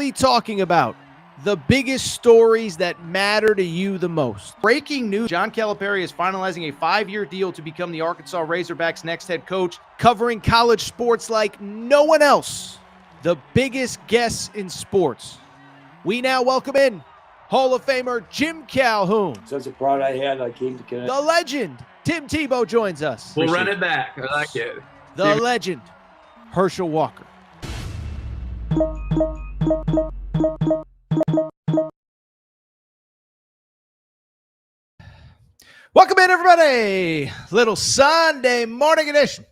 only talking about the biggest stories that matter to you the most. Breaking news, John Calipari is finalizing a 5-year deal to become the Arkansas Razorbacks' next head coach, covering college sports like no one else. The biggest guests in sports. We now welcome in Hall of Famer Jim Calhoun. Such a pride I had, I came to Connecticut. The legend, Tim Tebow, joins us. We'll run it back. I like it. The legend, Herschel Walker. Welcome in, everybody. Little Sunday morning edition,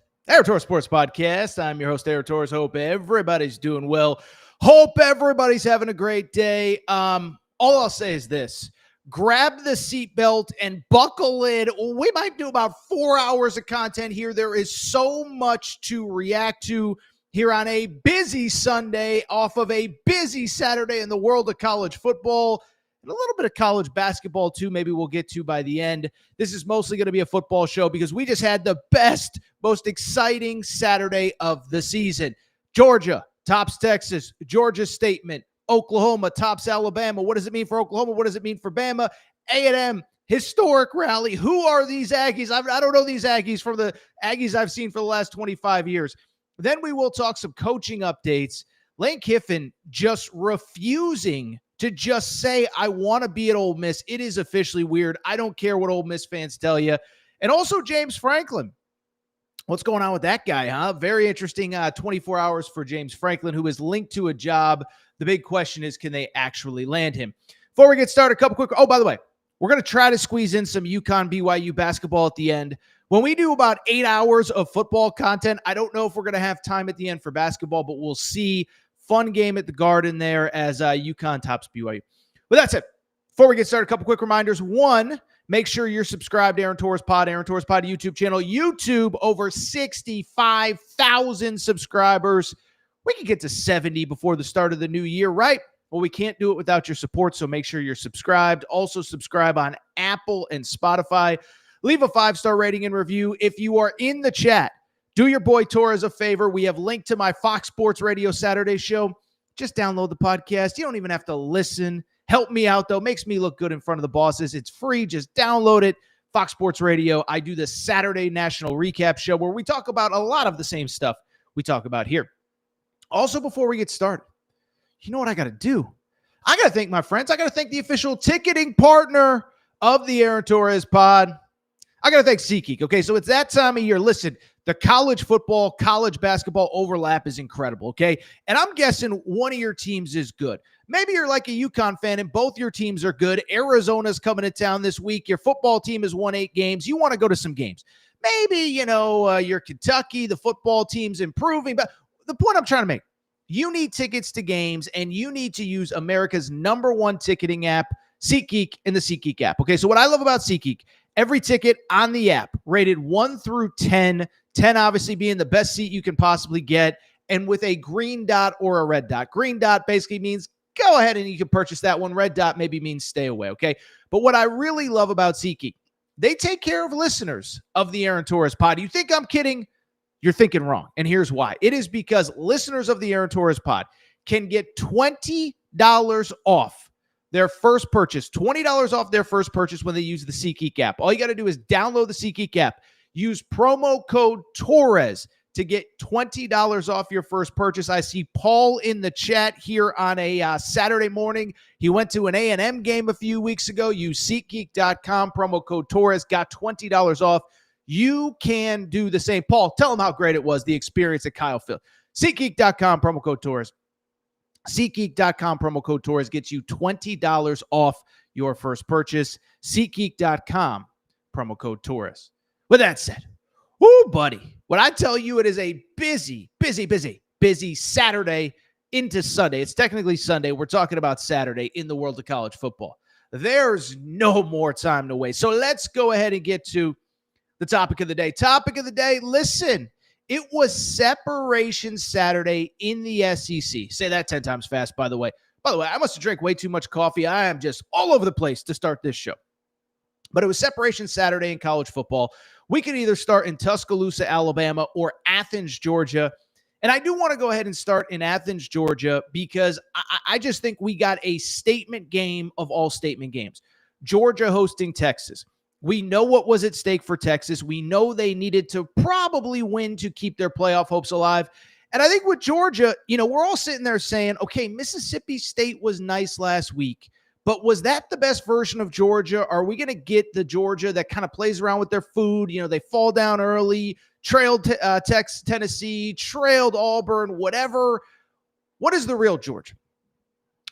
Torres Sports Podcast. I'm your host, Torres. Hope everybody's doing well. Hope everybody's having a great day. All I'll say is this. Grab the seatbelt and buckle in. We might do about 4 hours of content here. There is so much to react to here on a busy Sunday off of a busy Saturday in the world of college football and a little bit of college basketball too. Maybe we'll get to by the end. This is mostly going to be a football show because we just had the best, most exciting Saturday of the season. Georgia tops Texas. Georgia's statement. Oklahoma tops Alabama. What does it mean for Oklahoma? What does it mean for Bama? A&M, historic rally. Who are these Aggies? I don't know these Aggies from the Aggies I've seen for the last 25 years. Then we will talk some coaching updates. Lane Kiffin just refusing to just say, I want to be at Ole Miss. It is officially weird. I don't care what Ole Miss fans tell you. And also James Franklin. What's going on with that guy, huh? Very interesting 24 hours for James Franklin, who is linked to a job. The big question is, can they actually land him? Before we get started, a couple quick. Oh, by the way, we're going to try to squeeze in some UConn BYU basketball at the end. When we do about 8 hours of football content, I don't know if we're going to have time at the end for basketball, but we'll see. Fun game at the Garden there as UConn tops BYU. But that's it. Before we get started, a couple quick reminders. One, make sure you're subscribed to Aaron Torres Pod YouTube channel. YouTube, over 65,000 subscribers. We can get to 70 before the start of the new year, right? Well, we can't do it without your support, so make sure you're subscribed. Also, subscribe on Apple and Spotify. Leave a 5-star rating and review. If you are in the chat, do your boy Torres a favor. We have linked to my Fox Sports Radio Saturday show. Just download the podcast. You don't even have to listen. Help me out, though. Makes me look good in front of the bosses. It's free. Just download it. Fox Sports Radio. I do the Saturday National Recap show where we talk about a lot of the same stuff we talk about here. Also, before we get started, you know what I got to do? I got to thank my friends. I got to thank the official ticketing partner of the Aaron Torres Pod. I got to thank SeatGeek. Okay, so it's that time of year. Listen, the college football, college basketball overlap is incredible, okay? And I'm guessing one of your teams is good. Maybe you're like a UConn fan and both your teams are good. Arizona's coming to town this week. Your football team has won 8 games. You want to go to some games. Maybe, you're Kentucky. The football team's improving. But the point I'm trying to make, you need tickets to games and you need to use America's #1 ticketing app, SeatGeek, in the SeatGeek app. Okay, so what I love about SeatGeek, every ticket on the app rated 1 through 10, 10 obviously being the best seat you can possibly get, and with a green dot or a red dot. Green dot basically means go ahead and you can purchase that one. Red dot maybe means stay away, okay? But what I really love about SeatGeek, they take care of listeners of the Aaron Torres Pod. You think I'm kidding? You're thinking wrong, and here's why. It is because listeners of the Aaron Torres Pod can get $20 off their first purchase, $20 off their first purchase when they use the SeatGeek app. All you got to do is download the SeatGeek app. Use promo code Torres to get $20 off your first purchase. I see Paul in the chat here on a Saturday morning. He went to an A&M game a few weeks ago. Use SeatGeek.com, promo code Torres, got $20 off. You can do the same. Paul, tell him how great it was, the experience at Kyle Field. SeatGeek.com, promo code Torres. SeatGeek.com, promo code Torres gets you $20 off your first purchase. SeatGeek.com, promo code Torres. With that said, woo, buddy, when I tell you it is a busy Saturday into Sunday. It's technically Sunday. We're talking about Saturday in the world of college football. There's no more time to waste. So let's go ahead and get to the topic of the day. Topic of the day, listen, it was Separation Saturday in the SEC. Say that 10 times fast, by the way. By the way, I must have drank way too much coffee. I am just all over the place to start this show. But it was Separation Saturday in college football. We could either start in Tuscaloosa, Alabama, or Athens, Georgia. And I do want to go ahead and start in Athens, Georgia, because I just think we got a statement game of all statement games. Georgia hosting Texas. We know what was at stake for Texas. We know they needed to probably win to keep their playoff hopes alive. And I think with Georgia, we're all sitting there saying, okay, Mississippi State was nice last week, but was that the best version of Georgia? Are we going to get the Georgia that kind of plays around with their food? They fall down early, trailed Texas, Tennessee, trailed Auburn, whatever. What is the real Georgia?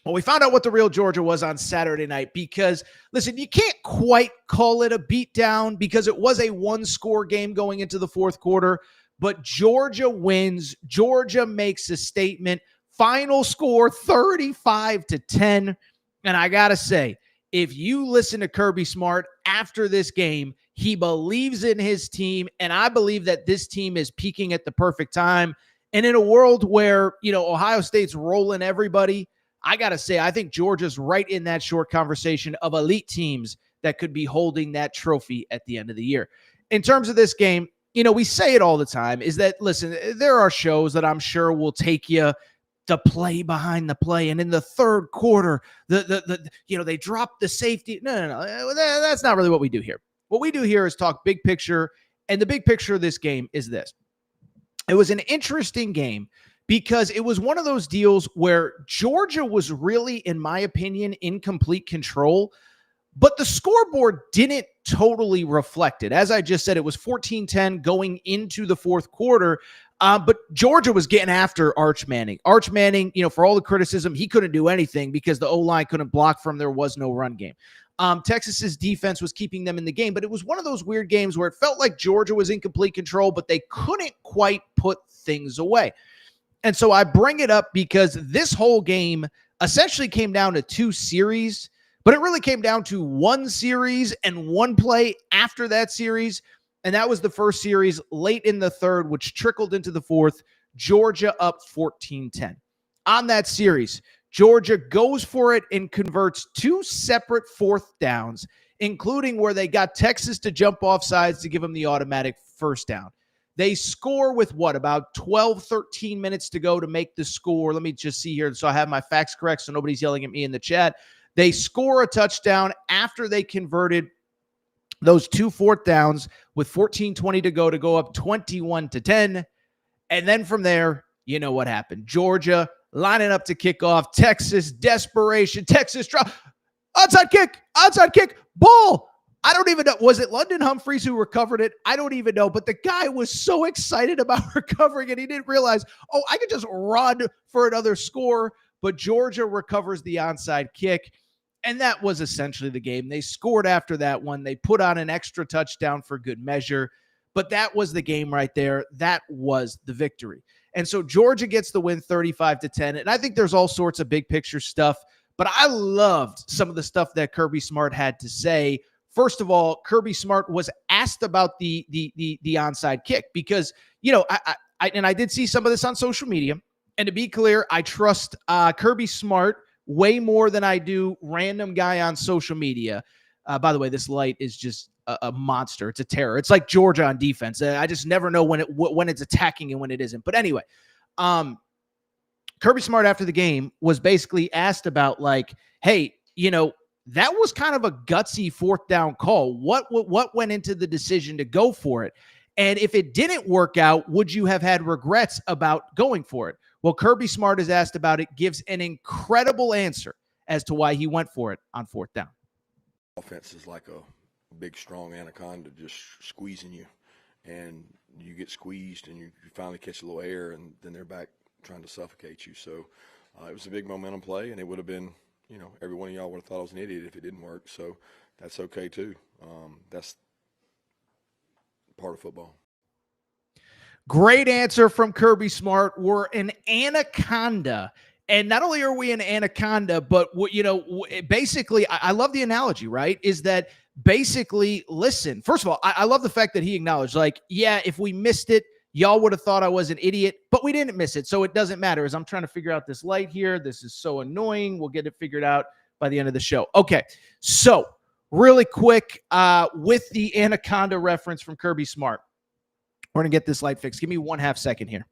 Well, we found out what the real Georgia was on Saturday night because, listen, you can't quite call it a beatdown because it was a one-score game going into the fourth quarter, but Georgia wins. Georgia makes a statement. Final score 35-10. And I got to say, if you listen to Kirby Smart after this game, he believes in his team, and I believe that this team is peaking at the perfect time. And in a world where, Ohio State's rolling everybody, I got to say, I think Georgia's right in that short conversation of elite teams that could be holding that trophy at the end of the year. In terms of this game, we say it all the time, is that, listen, there are shows that I'm sure will take you to play behind the play. And in the third quarter, they drop the safety. No. That's not really what we do here. What we do here is talk big picture. And the big picture of this game is this. It was an interesting game because it was one of those deals where Georgia was really, in my opinion, in complete control, but the scoreboard didn't totally reflect it. As I just said, it was 14-10 going into the fourth quarter. But Georgia was getting after Arch Manning. Arch Manning, for all the criticism, he couldn't do anything because the O-line couldn't block from there was no run game. Texas's defense was keeping them in the game, but it was one of those weird games where it felt like Georgia was in complete control, but they couldn't quite put things away. And so I bring it up because this whole game essentially came down to two series, but it really came down to one series and one play after that series. And that was the first series late in the third, which trickled into the fourth. Georgia up 14-10. On that series, Georgia goes for it and converts two separate fourth downs, including where they got Texas to jump off sides to give them the automatic first down. They score with about 12, 13 minutes to go to make the score. Let me just see here so I have my facts correct so nobody's yelling at me in the chat. They score a touchdown after they converted those two fourth downs with 14:20 to go up 21-10. And then from there, you know what happened. Georgia lining up to kick off. Texas, desperation. Texas drop. Onside kick, ball. I don't even know. Was it London Humphreys who recovered it? I don't even know. But the guy was so excited about recovering it, he didn't realize, I could just run for another score. But Georgia recovers the onside kick. And that was essentially the game. They scored after that one. They put on an extra touchdown for good measure. But that was the game right there. That was the victory. And so Georgia gets the win 35-10. And I think there's all sorts of big picture stuff. But I loved some of the stuff that Kirby Smart had to say. First of all, Kirby Smart was asked about the onside kick because, I did see some of this on social media. And to be clear, I trust Kirby Smart way more than I do random guy on social media. By the way, this light is just a monster. It's a terror. It's like Georgia on defense. I just never know when it's attacking and when it isn't. But anyway, Kirby Smart after the game was basically asked about hey, that was kind of a gutsy fourth down call. What went into the decision to go for it? And if it didn't work out, would you have had regrets about going for it? Well, Kirby Smart is asked about it, gives an incredible answer as to why he went for it on fourth down. Offense is like a big, strong anaconda just squeezing you. And you get squeezed and you finally catch a little air and then they're back trying to suffocate you. So it was a big momentum play, and it would have been, every one of y'all would have thought I was an idiot if it didn't work. So that's okay too. That's part of football. Great answer from Kirby Smart. We're an anaconda. And not only are we an anaconda, but, basically, I love the analogy, right? Is that basically, listen, first of all, I love the fact that he acknowledged, if we missed it, y'all would have thought I was an idiot, but we didn't miss it. So it doesn't matter. As I'm trying to figure out this light here, this is so annoying. We'll get it figured out by the end of the show. Okay. So really quick, with the anaconda reference from Kirby Smart, we're going to get this light fixed. Give me 1/2 second here.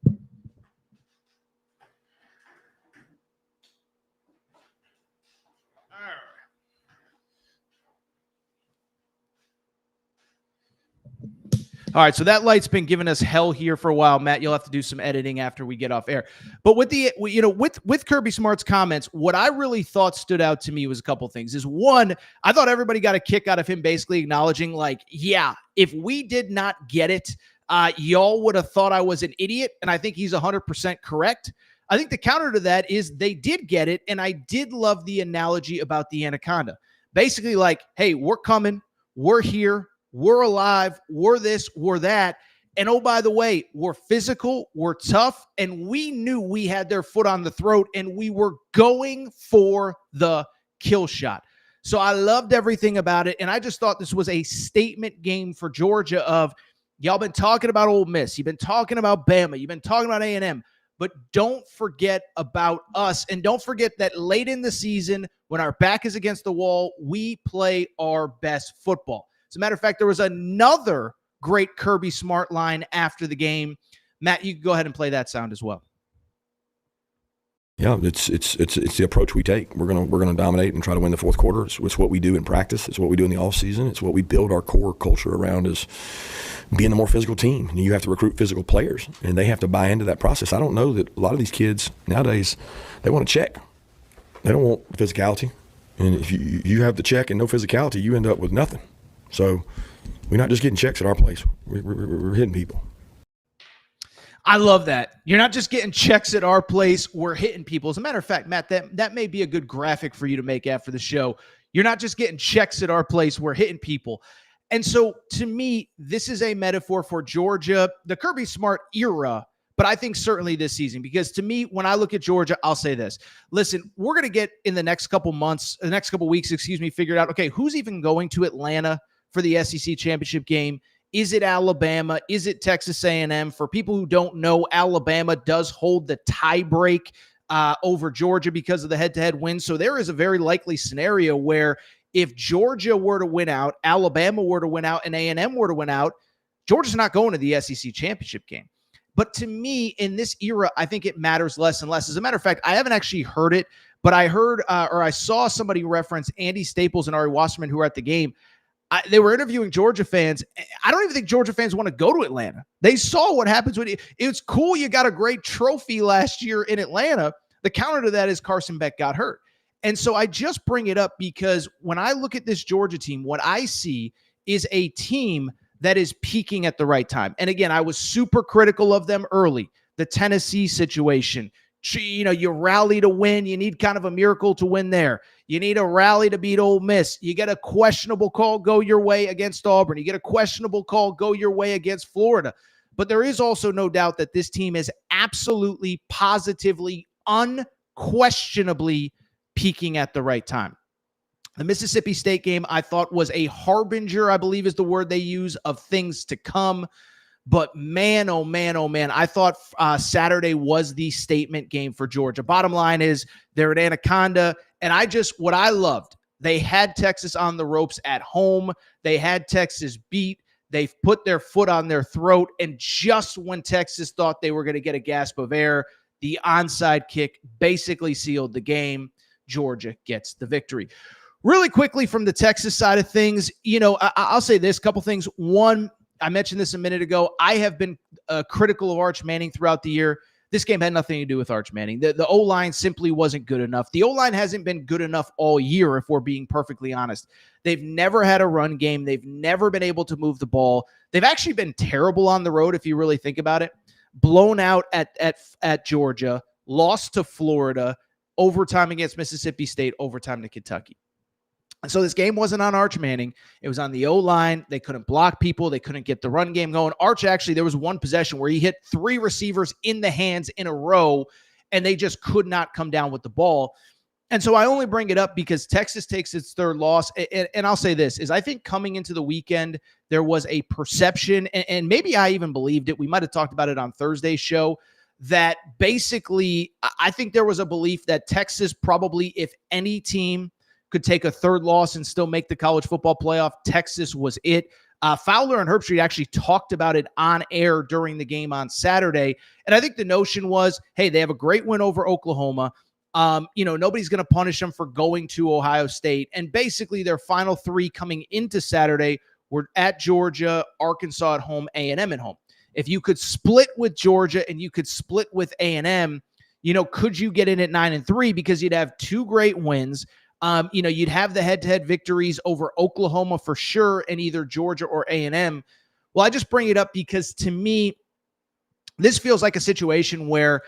All right, so that light's been giving us hell here for a while, Matt. You'll have to do some editing after we get off air. But with Kirby Smart's comments, what I really thought stood out to me was a couple things. Is one, I thought everybody got a kick out of him basically acknowledging, like, yeah, if we did not get it, y'all would have thought I was an idiot, and I think he's 100% correct. I think the counter to that is they did get it, and I did love the analogy about the anaconda. Basically, like, hey, we're coming, we're here, we're alive, we're this, we're that. And oh, by the way, we're physical, we're tough, and we knew we had their foot on the throat, and we were going for the kill shot. So I loved everything about it, and I just thought this was a statement game for Georgia of, y'all been talking about Ole Miss, you've been talking about Bama, you've been talking about A&M, but don't forget about us, and don't forget that late in the season, when our back is against the wall, we play our best football. As a matter of fact, there was another great Kirby Smart line after the game. Matt, you can go ahead and play that sound as well. Yeah, it's the approach we take. We're gonna dominate and try to win the fourth quarter. It's what we do in practice. It's what we do in the off season. It's what we build our core culture around, is being a more physical team. And you have to recruit physical players, and they have to buy into that process. I don't know that a lot of these kids nowadays, they want to check. They don't want physicality. And if you have the check and no physicality, you end up with nothing. So we're not just getting checks at our place. We're hitting people. I love that. You're not just getting checks at our place. We're hitting people. As a matter of fact, Matt, that may be a good graphic for you to make after the show. You're not just getting checks at our place. We're hitting people. And so to me, this is a metaphor for Georgia, the Kirby Smart era, but I think certainly this season, because to me, when I look at Georgia, I'll say this. Listen, we're going to get in the next couple weeks, figured out, okay, who's even going to Atlanta for the SEC championship game? Is it Alabama? Is it Texas A&M? For people who don't know, Alabama does hold the tiebreak over Georgia because of the head-to-head win. So there is a very likely scenario where if Georgia were to win out, Alabama were to win out, and A&M were to win out, Georgia's not going to the SEC championship game. But to me, in this era, I think it matters less and less. As a matter of fact, I haven't actually heard it, but I heard or I saw somebody reference Andy Staples and Ari Wasserman, who were at the game. They were interviewing Georgia fans. I don't even think Georgia fans want to go to Atlanta. They saw what happens when it's cool. You got a great trophy last year in Atlanta. The counter to that is Carson Beck got hurt. And so I just bring it up because when I look at this Georgia team, what I see is a team that is peaking at the right time. And again, I was super critical of them early. The Tennessee situation. You rally to win. You need kind of a miracle to win there. You need a rally to beat Ole Miss. You get a questionable call, go your way against Auburn. You get a questionable call, go your way against Florida. But there is also no doubt that this team is absolutely, positively, unquestionably peaking at the right time. The Mississippi State game, I thought, was a harbinger, I believe is the word they use, of things to come. But man, oh man, oh man, I thought Saturday was the statement game for Georgia. Bottom line is they're at Anaconda, and what I loved, they had Texas on the ropes at home. They had Texas beat. They've put their foot on their throat, and just when Texas thought they were going to get a gasp of air, the onside kick basically sealed the game. Georgia gets the victory. Really quickly from the Texas side of things, I'll say this, couple things. One, I mentioned this a minute ago. I have been critical of Arch Manning throughout the year. This game had nothing to do with Arch Manning. The O-line simply wasn't good enough. The O-line hasn't been good enough all year, if we're being perfectly honest. They've never had a run game. They've never been able to move the ball. They've actually been terrible on the road, if you really think about it. Blown out at Georgia, lost to Florida, overtime against Mississippi State, overtime to Kentucky. So this game wasn't on Arch Manning. It was on the O-line. They couldn't block people. They couldn't get the run game going. Arch, actually, there was one possession where he hit 3 receivers in the hands in a row, and they just could not come down with the ball. And so I only bring it up because Texas takes its third loss. And I'll say this, is I think coming into the weekend, there was a perception, and maybe I even believed it. We might have talked about it on Thursday's show, that basically I think there was a belief that Texas probably, if any team could take a third loss and still make the college football playoff, Texas was it. Fowler and Herbstreit actually talked about it on air during the game on Saturday. And I think the notion was, hey, they have a great win over Oklahoma. Nobody's going to punish them for going to Ohio State. And basically their final 3 coming into Saturday we're at Georgia, Arkansas at home, A&M at home. If you could split with Georgia and you could split with A&M, could you get in at 9-3? Because you'd have two great wins. You'd have the head-to-head victories over Oklahoma for sure and either Georgia or A&M. Well, I just bring it up because to me, this feels like a situation where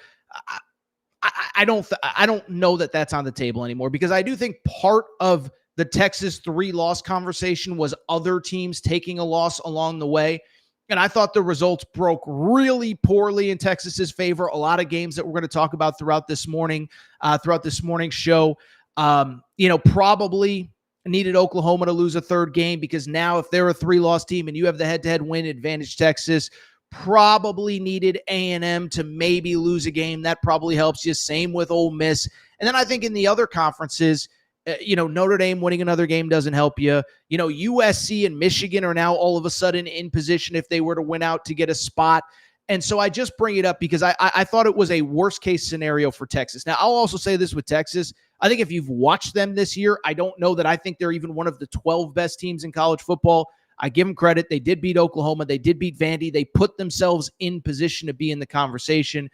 I don't know that that's on the table anymore, because I do think part of the Texas 3-loss conversation was other teams taking a loss along the way. And I thought the results broke really poorly in Texas's favor. A lot of games that we're going to talk about throughout this morning's show, probably needed Oklahoma to lose a third game, because now if they're a 3-loss team and you have the head-to-head win advantage, Texas probably needed A&M to maybe lose a game. That probably helps you. Same with Ole Miss. And then I think in the other conferences, Notre Dame winning another game doesn't help you. USC and Michigan are now all of a sudden in position if they were to win out to get a spot. And so I just bring it up because I thought it was a worst case scenario for Texas. Now, I'll also say this with Texas. I think if you've watched them this year, I don't know that I think they're even one of the 12 best teams in college football. I give them credit. They did beat Oklahoma. They did beat Vandy. They put themselves in position to be in the conversation.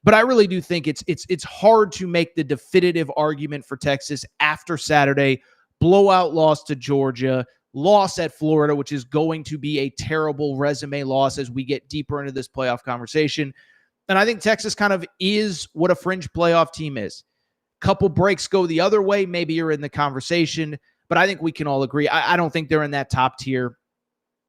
But I really do think it's hard to make the definitive argument for Texas after Saturday. Blowout loss to Georgia, loss at Florida, which is going to be a terrible resume loss as we get deeper into this playoff conversation. And I think Texas kind of is what a fringe playoff team is. Couple breaks go the other way, maybe you're in the conversation, but I think we can all agree. I don't think they're in that top tier.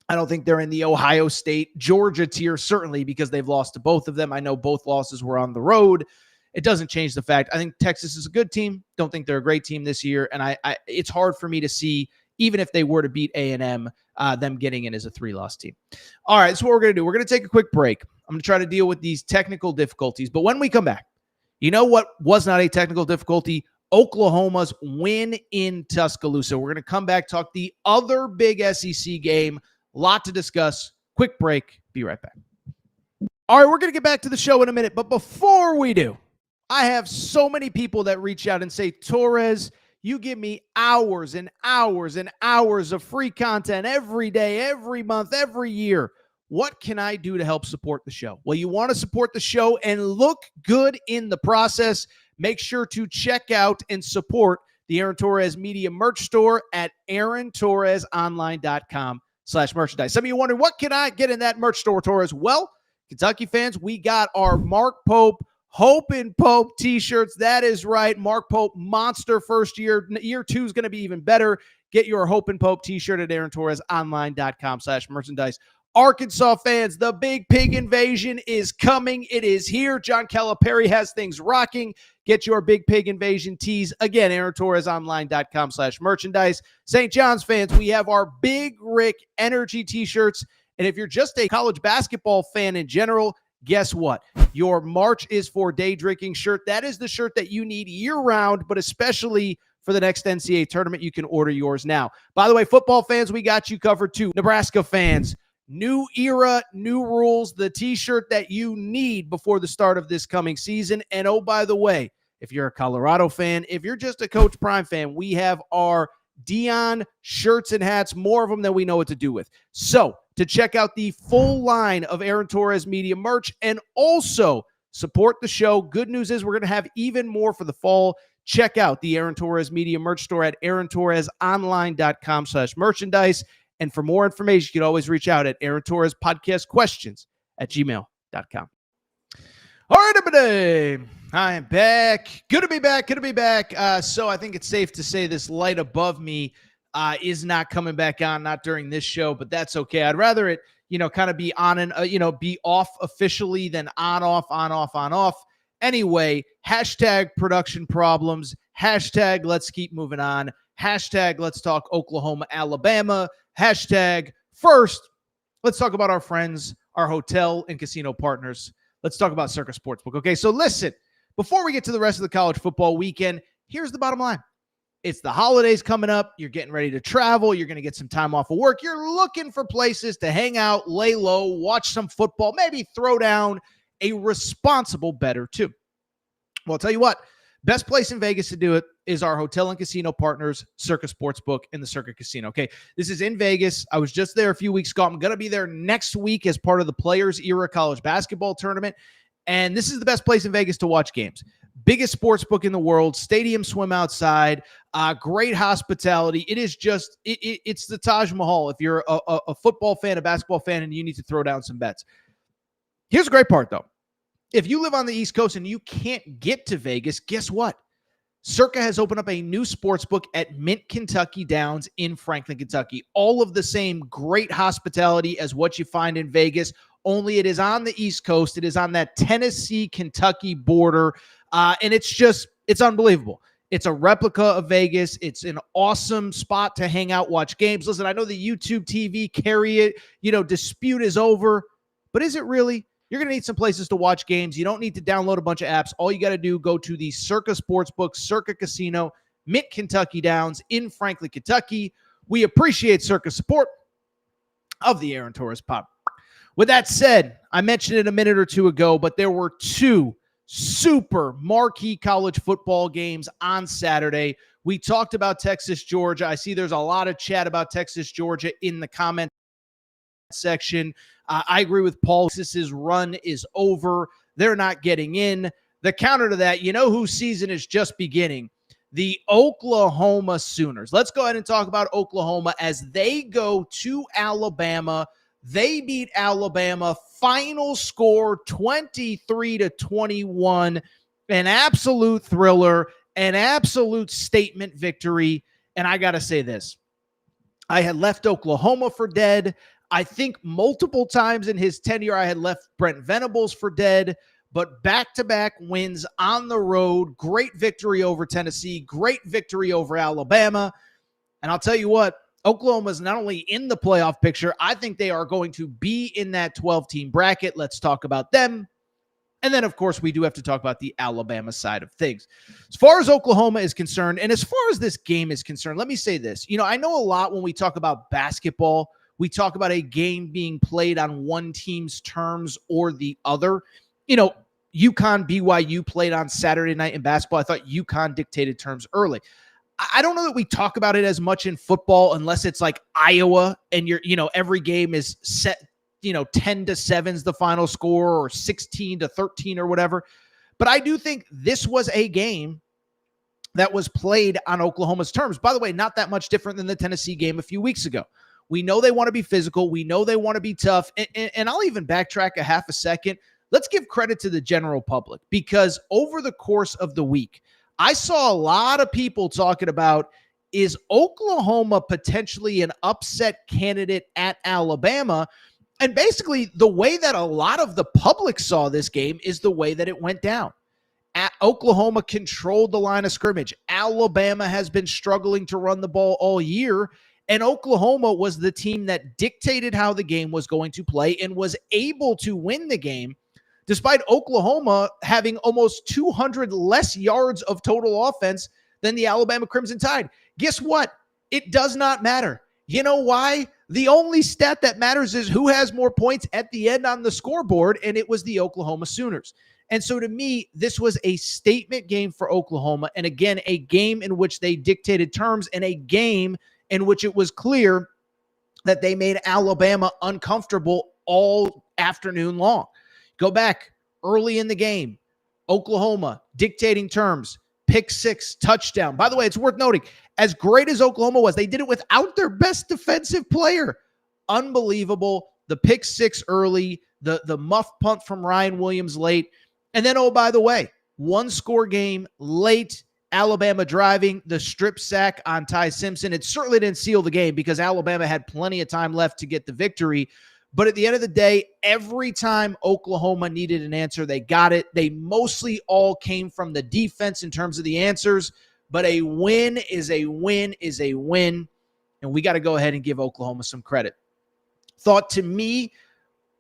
I don't think they're in the Ohio State, Georgia tier, certainly because they've lost to both of them. I know both losses were on the road. It doesn't change the fact. I think Texas is a good team. Don't think they're a great team this year. And it's hard for me to see, even if they were to beat A&M, them getting in as a 3-loss team. All right, so what we're going to do, we're going to take a quick break. I'm going to try to deal with these technical difficulties. But when we come back, you know what was not a technical difficulty? Oklahoma's win in Tuscaloosa. We're going to come back, talk the other big SEC game. Lot to discuss. Quick break. Be right back. All right, we're going to get back to the show in a minute. But before we do, I have so many people that reach out and say, Torres, you give me hours and hours and hours of free content every day, every month, every year. What can I do to help support the show? Well, you want to support the show and look good in the process. Make sure to check out and support the Aaron Torres Media merch store at aarontorresonline.com/merchandise. Some of you wondering, what can I get in that merch store, Torres? Well, Kentucky fans, we got our Mark Pope Hope and Pope t-shirts. That is right. Mark Pope, monster first year. Year 2 is going to be even better. Get your Hope and Pope t-shirt at aarontorresonline.com/merchandise. Arkansas fans, the Big Pig Invasion is coming. It is here. John Calipari has things rocking. Get your Big Pig Invasion tees. Again, aarontorresonline.com/merchandise. St. John's fans, we have our Big Rick Energy t-shirts. And if you're just a college basketball fan in general, guess what? Your March is for Day Drinking shirt. That is the shirt that you need year-round, but especially for the next NCAA tournament. You can order yours now. By the way, football fans, we got you covered too. Nebraska fans, new era, new rules, the t-shirt that you need before the start of this coming season. And oh, by the way, if you're a Colorado fan, if you're just a Coach Prime fan, we have our Dion shirts and hats, more of them than we know what to do with. So to check out the full line of Aaron Torres Media merch and also support the show, good news is we're going to have even more for the fall. Check out the Aaron Torres Media merch store at aarontorresonline.com/merchandise. And for more information, you can always reach out at Aaron Torres Podcast Questions @gmail.com. All right, everybody. I am back. Good to be back. So I think it's safe to say this light above me is not coming back on, not during this show, but that's okay. I'd rather it, kind of be on and, be off officially than on, off, on, off, on, off. Anyway, hashtag production problems, hashtag let's keep moving on, hashtag let's talk Oklahoma, Alabama, hashtag first, let's talk about our friends, our hotel and casino partners. Let's talk about Circa Sportsbook. Okay, so listen, before we get to the rest of the college football weekend, here's the bottom line. It's the holidays coming up. You're getting ready to travel. You're going to get some time off of work. You're looking for places to hang out, lay low, watch some football, maybe throw down a responsible bet or two. Well, I'll tell you what, Best place in Vegas to do it is our hotel and casino partners, Circa Sportsbook and the Circa Casino. Okay, this is in Vegas. I was just there a few weeks ago. I'm going to be there next week as part of the Players Era College Basketball Tournament. And this is the best place in Vegas to watch games. Biggest sports book in the world, stadium swim outside, great hospitality. It is just, it's the Taj Mahal if you're a football fan, a basketball fan, and you need to throw down some bets. Here's the great part, though. If you live on the East Coast and you can't get to Vegas, guess what? Circa has opened up a new sports book at Mint Kentucky Downs in Franklin, Kentucky. All of the same great hospitality as what you find in Vegas, only it is on the East Coast. It is on that Tennessee-Kentucky border, and it's unbelievable. It's a replica of Vegas. It's an awesome spot to hang out, watch games. Listen, I know the YouTube TV dispute is over, but is it really? You're going to need some places to watch games. You don't need to download a bunch of apps. All you got to do, go to the Circa Sportsbook, Circa Casino, Mint Kentucky Downs in Franklin, Kentucky. We appreciate Circa support of the Aaron Torres Pop. With that said, I mentioned it a minute or two ago, but there were two super marquee college football games on Saturday. We talked about Texas, Georgia. I see there's a lot of chat about Texas, Georgia in the comment section. I agree with Paul. Texas's run is over. They're not getting in. The counter to that, you know whose season is just beginning? The Oklahoma Sooners. Let's go ahead and talk about Oklahoma as they go to Alabama. They beat Alabama. Final score 23-21. An absolute thriller, an absolute statement victory. And I got to say this. I had left Oklahoma for dead. I think multiple times in his tenure, I had left Brent Venables for dead, but back-to-back wins on the road, great victory over Tennessee, great victory over Alabama. And I'll tell you what, Oklahoma is not only in the playoff picture, I think they are going to be in that 12-team bracket. Let's talk about them. And then, of course, we do have to talk about the Alabama side of things. As far as Oklahoma is concerned, and as far as this game is concerned, let me say this. I know a lot when we talk about basketball, we talk about a game being played on one team's terms or the other. UConn, BYU played on Saturday night in basketball. I thought UConn dictated terms early. I don't know that we talk about it as much in football unless it's like Iowa and every game is set, 10-7's the final score or 16-13 or whatever. But I do think this was a game that was played on Oklahoma's terms. By the way, not that much different than the Tennessee game a few weeks ago. We know they want to be physical. We know they want to be tough. And I'll even backtrack a half a second. Let's give credit to the general public because over the course of the week, I saw a lot of people talking about, is Oklahoma potentially an upset candidate at Alabama? And basically, the way that a lot of the public saw this game is the way that it went down. Oklahoma controlled the line of scrimmage. Alabama has been struggling to run the ball all year. And Oklahoma was the team that dictated how the game was going to play and was able to win the game, despite Oklahoma having almost 200 less yards of total offense than the Alabama Crimson Tide. Guess what? It does not matter. You know why? The only stat that matters is who has more points at the end on the scoreboard, and it was the Oklahoma Sooners. And so to me, this was a statement game for Oklahoma, and again, a game in which they dictated terms and a game in which it was clear that they made Alabama uncomfortable all afternoon long. Go back early in the game, Oklahoma dictating terms, pick six, touchdown. By the way, it's worth noting, as great as Oklahoma was, they did it without their best defensive player. Unbelievable. The pick six early, the muff punt from Ryan Williams late. And then, oh, by the way, one score game late, Alabama driving, the strip sack on Ty Simpson. It certainly didn't seal the game because Alabama had plenty of time left to get the victory. But at the end of the day, every time Oklahoma needed an answer, they got it. They mostly all came from the defense in terms of the answers. But a win is a win is a win. And we got to go ahead and give Oklahoma some credit. Thought to me,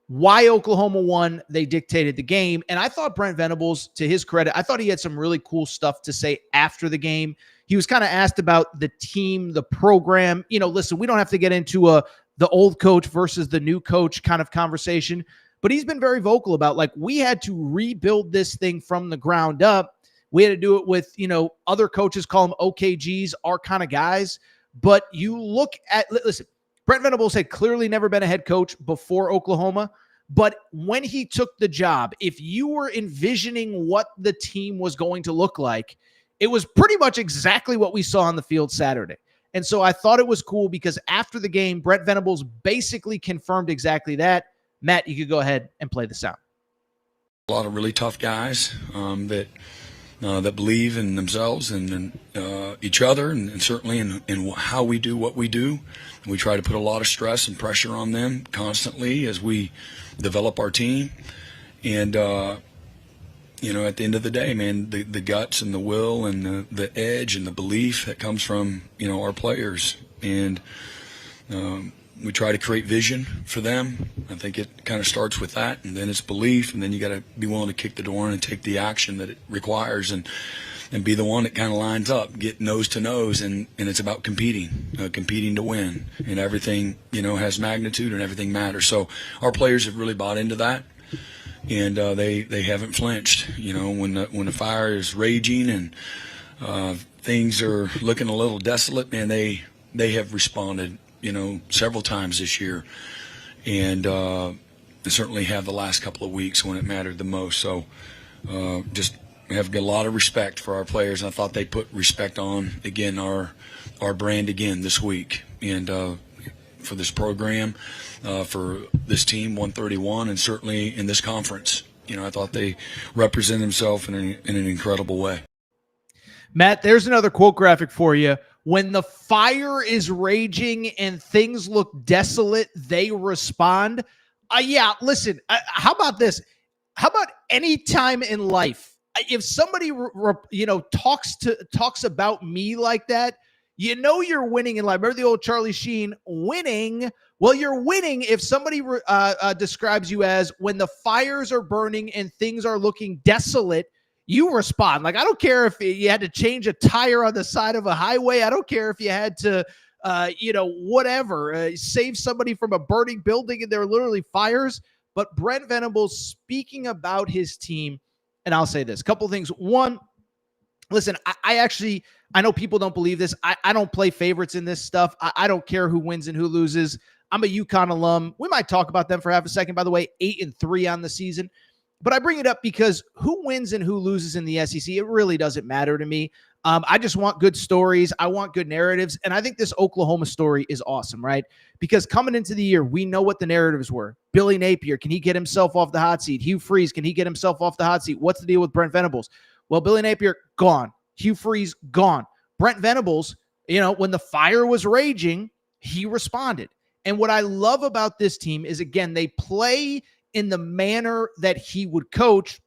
why Oklahoma won, they dictated the game. And I thought Brent Venables, to his credit, I thought he had some really cool stuff to say after the game. He was kind of asked about the team, the program. Listen, we don't have to get into the old coach versus the new coach kind of conversation, but he's been very vocal about, we had to rebuild this thing from the ground up. We had to do it with, other coaches call them OKGs, our kind of guys. But you look at, listen, Brent Venables had clearly never been a head coach before Oklahoma. But when he took the job, if you were envisioning what the team was going to look like, it was pretty much exactly what we saw on the field Saturday. And so I thought it was cool because after the game, Brent Venables basically confirmed exactly that. Matt, you could go ahead and play the sound. A lot of really tough guys that believe in themselves and each other, and certainly in how we do what we do. We try to put a lot of stress and pressure on them constantly as we develop our team. And at the end of the day, man, the guts and the will and the edge and the belief that comes from our players, and we try to create vision for them. I think it kind of starts with that, and then it's belief, and then you got to be willing to kick the door in and take the action that it requires, and be the one that kind of lines up, get nose to nose, and it's about competing to win, and everything has magnitude and everything matters. So our players have really bought into that, and they haven't flinched. When the fire is raging and things are looking a little desolate, man, they have responded several times this year, and they certainly have the last couple of weeks when it mattered the most. So just have a lot of respect for our players. I thought they put respect on, again, our brand again this week, and for this program, for this team, 131, and certainly in this conference. I thought they represent themselves in an incredible way. Matt, there's another quote graphic for you. When the fire is raging and things look desolate, they respond. Yeah, listen, how about this? How about any time in life? If somebody, talks about me like that, you're winning in life. Remember the old Charlie Sheen, winning? Well, you're winning if somebody describes you as, when the fires are burning and things are looking desolate, you respond. Like, I don't care if you had to change a tire on the side of a highway. I don't care if you had to, save somebody from a burning building and there are literally fires. But Brent Venables speaking about his team, and I'll say this, a couple things. One, listen, I know people don't believe this. I don't play favorites in this stuff. I don't care who wins and who loses. I'm a UConn alum. We might talk about them for half a second. By the way, 8-3 on the season. But I bring it up because who wins and who loses in the SEC, it really doesn't matter to me. I just want good stories. I want good narratives. And I think this Oklahoma story is awesome, right? Because coming into the year, we know what the narratives were. Billy Napier, can he get himself off the hot seat? Hugh Freeze, can he get himself off the hot seat? What's the deal with Brent Venables? Well, Billy Napier, gone. Hugh Freeze, gone. Brent Venables, when the fire was raging, he responded. And what I love about this team is, again, they play in the manner that he would coach.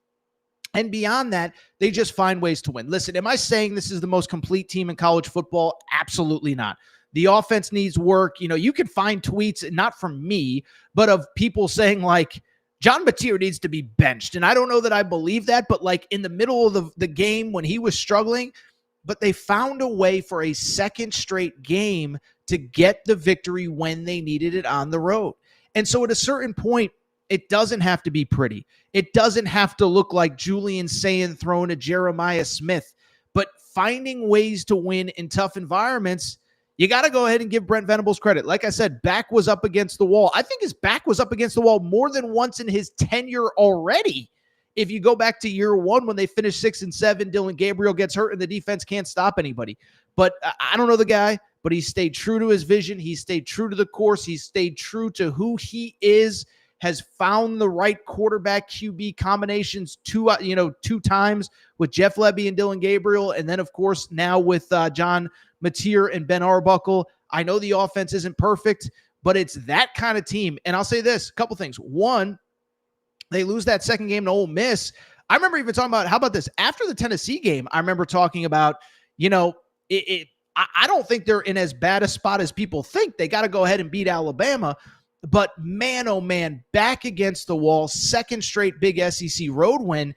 And beyond that, they just find ways to win. Listen, am I saying this is the most complete team in college football? Absolutely not. The offense needs work. You can find tweets, not from me, but of people saying like, John Mateer needs to be benched. And I don't know that I believe that, but like in the middle of the game when he was struggling, but they found a way for a second straight game to get the victory when they needed it on the road. And so at a certain point, it doesn't have to be pretty. It doesn't have to look like Julian Sayin throwing to Jeremiah Smith, but finding ways to win in tough environments, you got to go ahead and give Brent Venables credit. Like I said, back was up against the wall. I think his back was up against the wall more than once in his tenure already. If you go back to year one when they finished 6-7, Dylan Gabriel gets hurt and the defense can't stop anybody. But I don't know the guy, but he stayed true to his vision. He stayed true to the course. He stayed true to who he is, has found the right quarterback QB combinations two times with Jeff Lebby and Dylan Gabriel. And then, of course, now with John Mateer and Ben Arbuckle. I know the offense isn't perfect, but it's that kind of team. And I'll say this, a couple things. One, they lose that second game to Ole Miss. I remember even talking about, how about this? After the Tennessee game, I remember talking about, I don't think they're in as bad a spot as people think. They got to go ahead and beat Alabama. But man, oh man, back against the wall, second straight big SEC road win.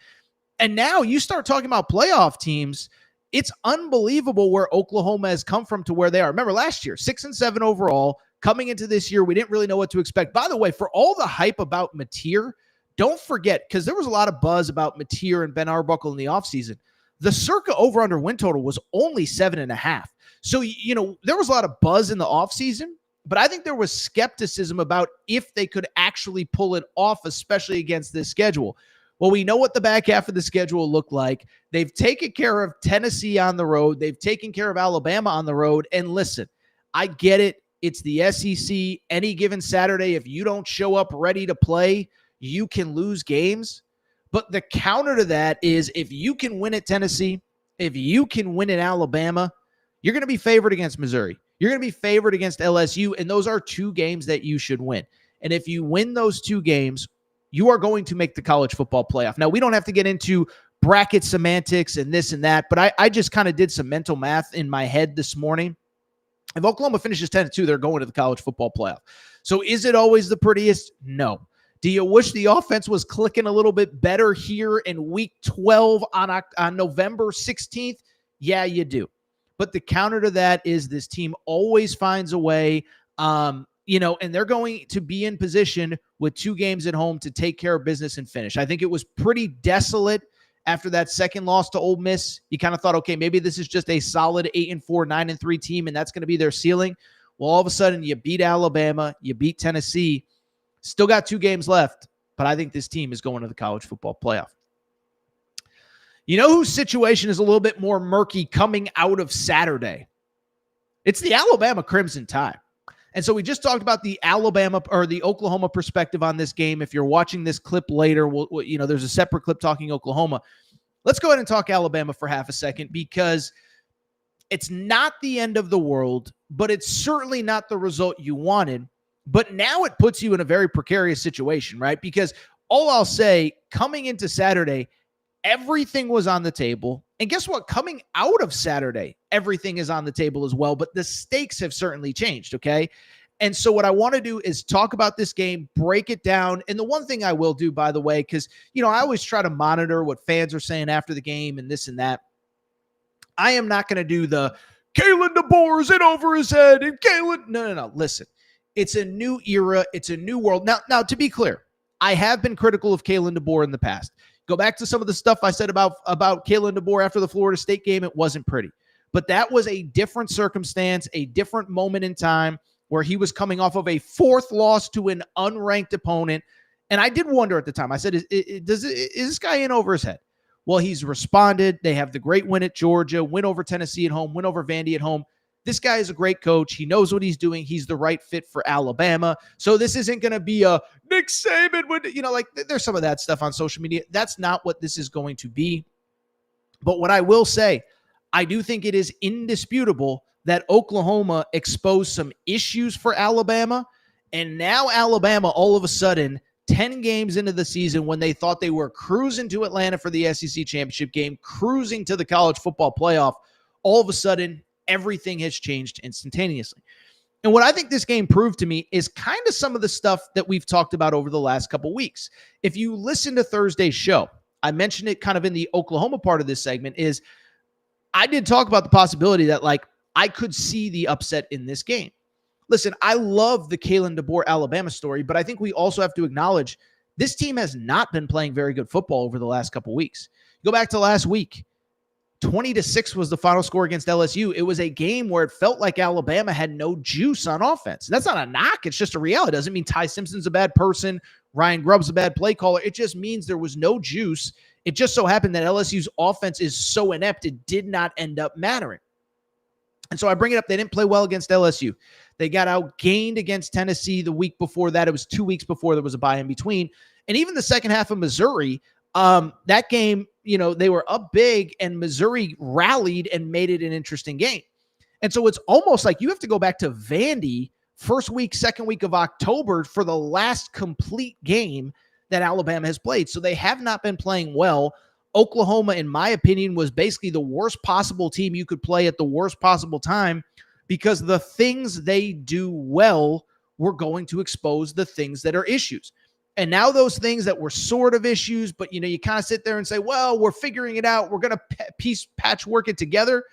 And now you start talking about playoff teams. It's unbelievable where Oklahoma has come from to where they are. Remember last year, 6-7 overall. Coming into this year, we didn't really know what to expect. By the way, for all the hype about Mateer, don't forget, because there was a lot of buzz about Mateer and Ben Arbuckle in the offseason. The Circa over-under win total was only 7.5. So, there was a lot of buzz in the offseason, but I think there was skepticism about if they could actually pull it off, especially against this schedule. Well, we know what the back half of the schedule looked like. They've taken care of Tennessee on the road. They've taken care of Alabama on the road. And listen, I get it. It's the SEC. Any given Saturday, if you don't show up ready to play, you can lose games. But the counter to that is if you can win at Tennessee, if you can win at Alabama, you're going to be favored against Missouri. You're going to be favored against LSU, and those are 2 games that you should win. And if you win those 2 games, you are going to make the college football playoff. Now, we don't have to get into bracket semantics and this and that, but I just kind of did some mental math in my head this morning. If Oklahoma finishes 10-2, they're going to the college football playoff. So is it always the prettiest? No. Do you wish the offense was clicking a little bit better here in week 12 on November 16th? Yeah, you do. But the counter to that is this team always finds a way, and they're going to be in position with 2 games at home to take care of business and finish. I think it was pretty desolate after that second loss to Ole Miss. You kind of thought, okay, maybe this is just a solid 8-4, 9-3 team, and that's going to be their ceiling. Well, all of a sudden, you beat Alabama, you beat Tennessee, still got 2 games left, but I think this team is going to the college football playoff. You know whose situation is a little bit more murky coming out of Saturday? It's the Alabama Crimson Tide. And so we just talked about the Alabama or the Oklahoma perspective on this game. If you're watching this clip later, there's a separate clip talking Oklahoma. Let's go ahead and talk Alabama for half a second, because it's not the end of the world, but it's certainly not the result you wanted. But now it puts you in a very precarious situation, right? Because all I'll say, coming into Saturday, everything was on the table. And guess what? Coming out of Saturday, everything is on the table as well. But the stakes have certainly changed, okay? And so what I want to do is talk about this game, break it down. And the one thing I will do, by the way, because, I always try to monitor what fans are saying after the game and this and that. I am not going to do the Kalen DeBoer is in over his head and Kalen. No. Listen, it's a new era. It's a new world. Now, to be clear, I have been critical of Kalen DeBoer in the past. Go back to some of the stuff I said about Kalen DeBoer after the Florida State game. It wasn't pretty. But that was a different circumstance, a different moment in time where he was coming off of a 4th loss to an unranked opponent. And I did wonder at the time. I said, is this guy in over his head? Well, he's responded. They have the great win at Georgia, win over Tennessee at home, win over Vandy at home. This guy is a great coach. He knows what he's doing. He's the right fit for Alabama. So this isn't going to be a Nick Saban would, there's some of that stuff on social media. That's not what this is going to be. But what I will say, I do think it is indisputable that Oklahoma exposed some issues for Alabama. And now Alabama, all of a sudden, 10 games into the season, when they thought they were cruising to Atlanta for the SEC championship game, cruising to the college football playoff, all of a sudden, everything has changed instantaneously. And what I think this game proved to me is kind of some of the stuff that we've talked about over the last couple weeks. If you listen to Thursday's show, I mentioned it kind of in the Oklahoma part of this segment, is I did talk about the possibility that I could see the upset in this game. Listen, I love the Kalen DeBoer Alabama story, but I think we also have to acknowledge this team has not been playing very good football over the last couple weeks. Go back to last week. 20-6 was the final score against LSU. It was a game where it felt like Alabama had no juice on offense. That's not a knock. It's just a reality. It doesn't mean Ty Simpson's a bad person. Ryan Grubb's a bad play caller. It just means there was no juice. It just so happened that LSU's offense is so inept, it did not end up mattering. And so I bring it up. They didn't play well against LSU. They got outgained against Tennessee the week before that. It was 2 weeks before there was a bye in between. And even the second half of Missouri, that game, they were up big and Missouri rallied and made it an interesting game. And so it's almost like you have to go back to Vandy first week, second week of October for the last complete game that Alabama has played. So they have not been playing well. Oklahoma, in my opinion, was basically the worst possible team you could play at the worst possible time, because the things they do well were going to expose the things that are issues. And now those things that were sort of issues, but you kind of sit there and say, well, we're figuring it out. We're going to patchwork it together.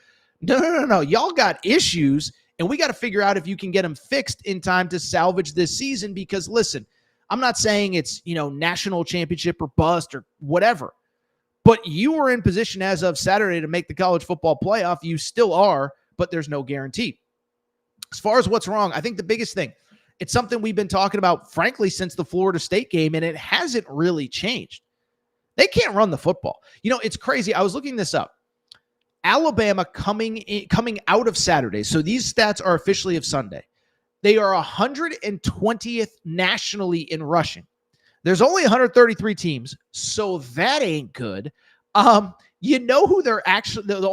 No. Y'all got issues, and we got to figure out if you can get them fixed in time to salvage this season. Because listen, I'm not saying it's, national championship or bust or whatever, But you were in position as of Saturday to make the college football playoff. You still are, but there's no guarantee. As far as what's wrong, I think the biggest thing, it's something we've been talking about, frankly, since the Florida State game, and it hasn't really changed. They can't run the football. It's crazy. I was looking this up. Alabama coming out of Saturday, so these stats are officially of Sunday. They are 120th nationally in rushing. There's only 133 teams, so that ain't good. You know who they're actually the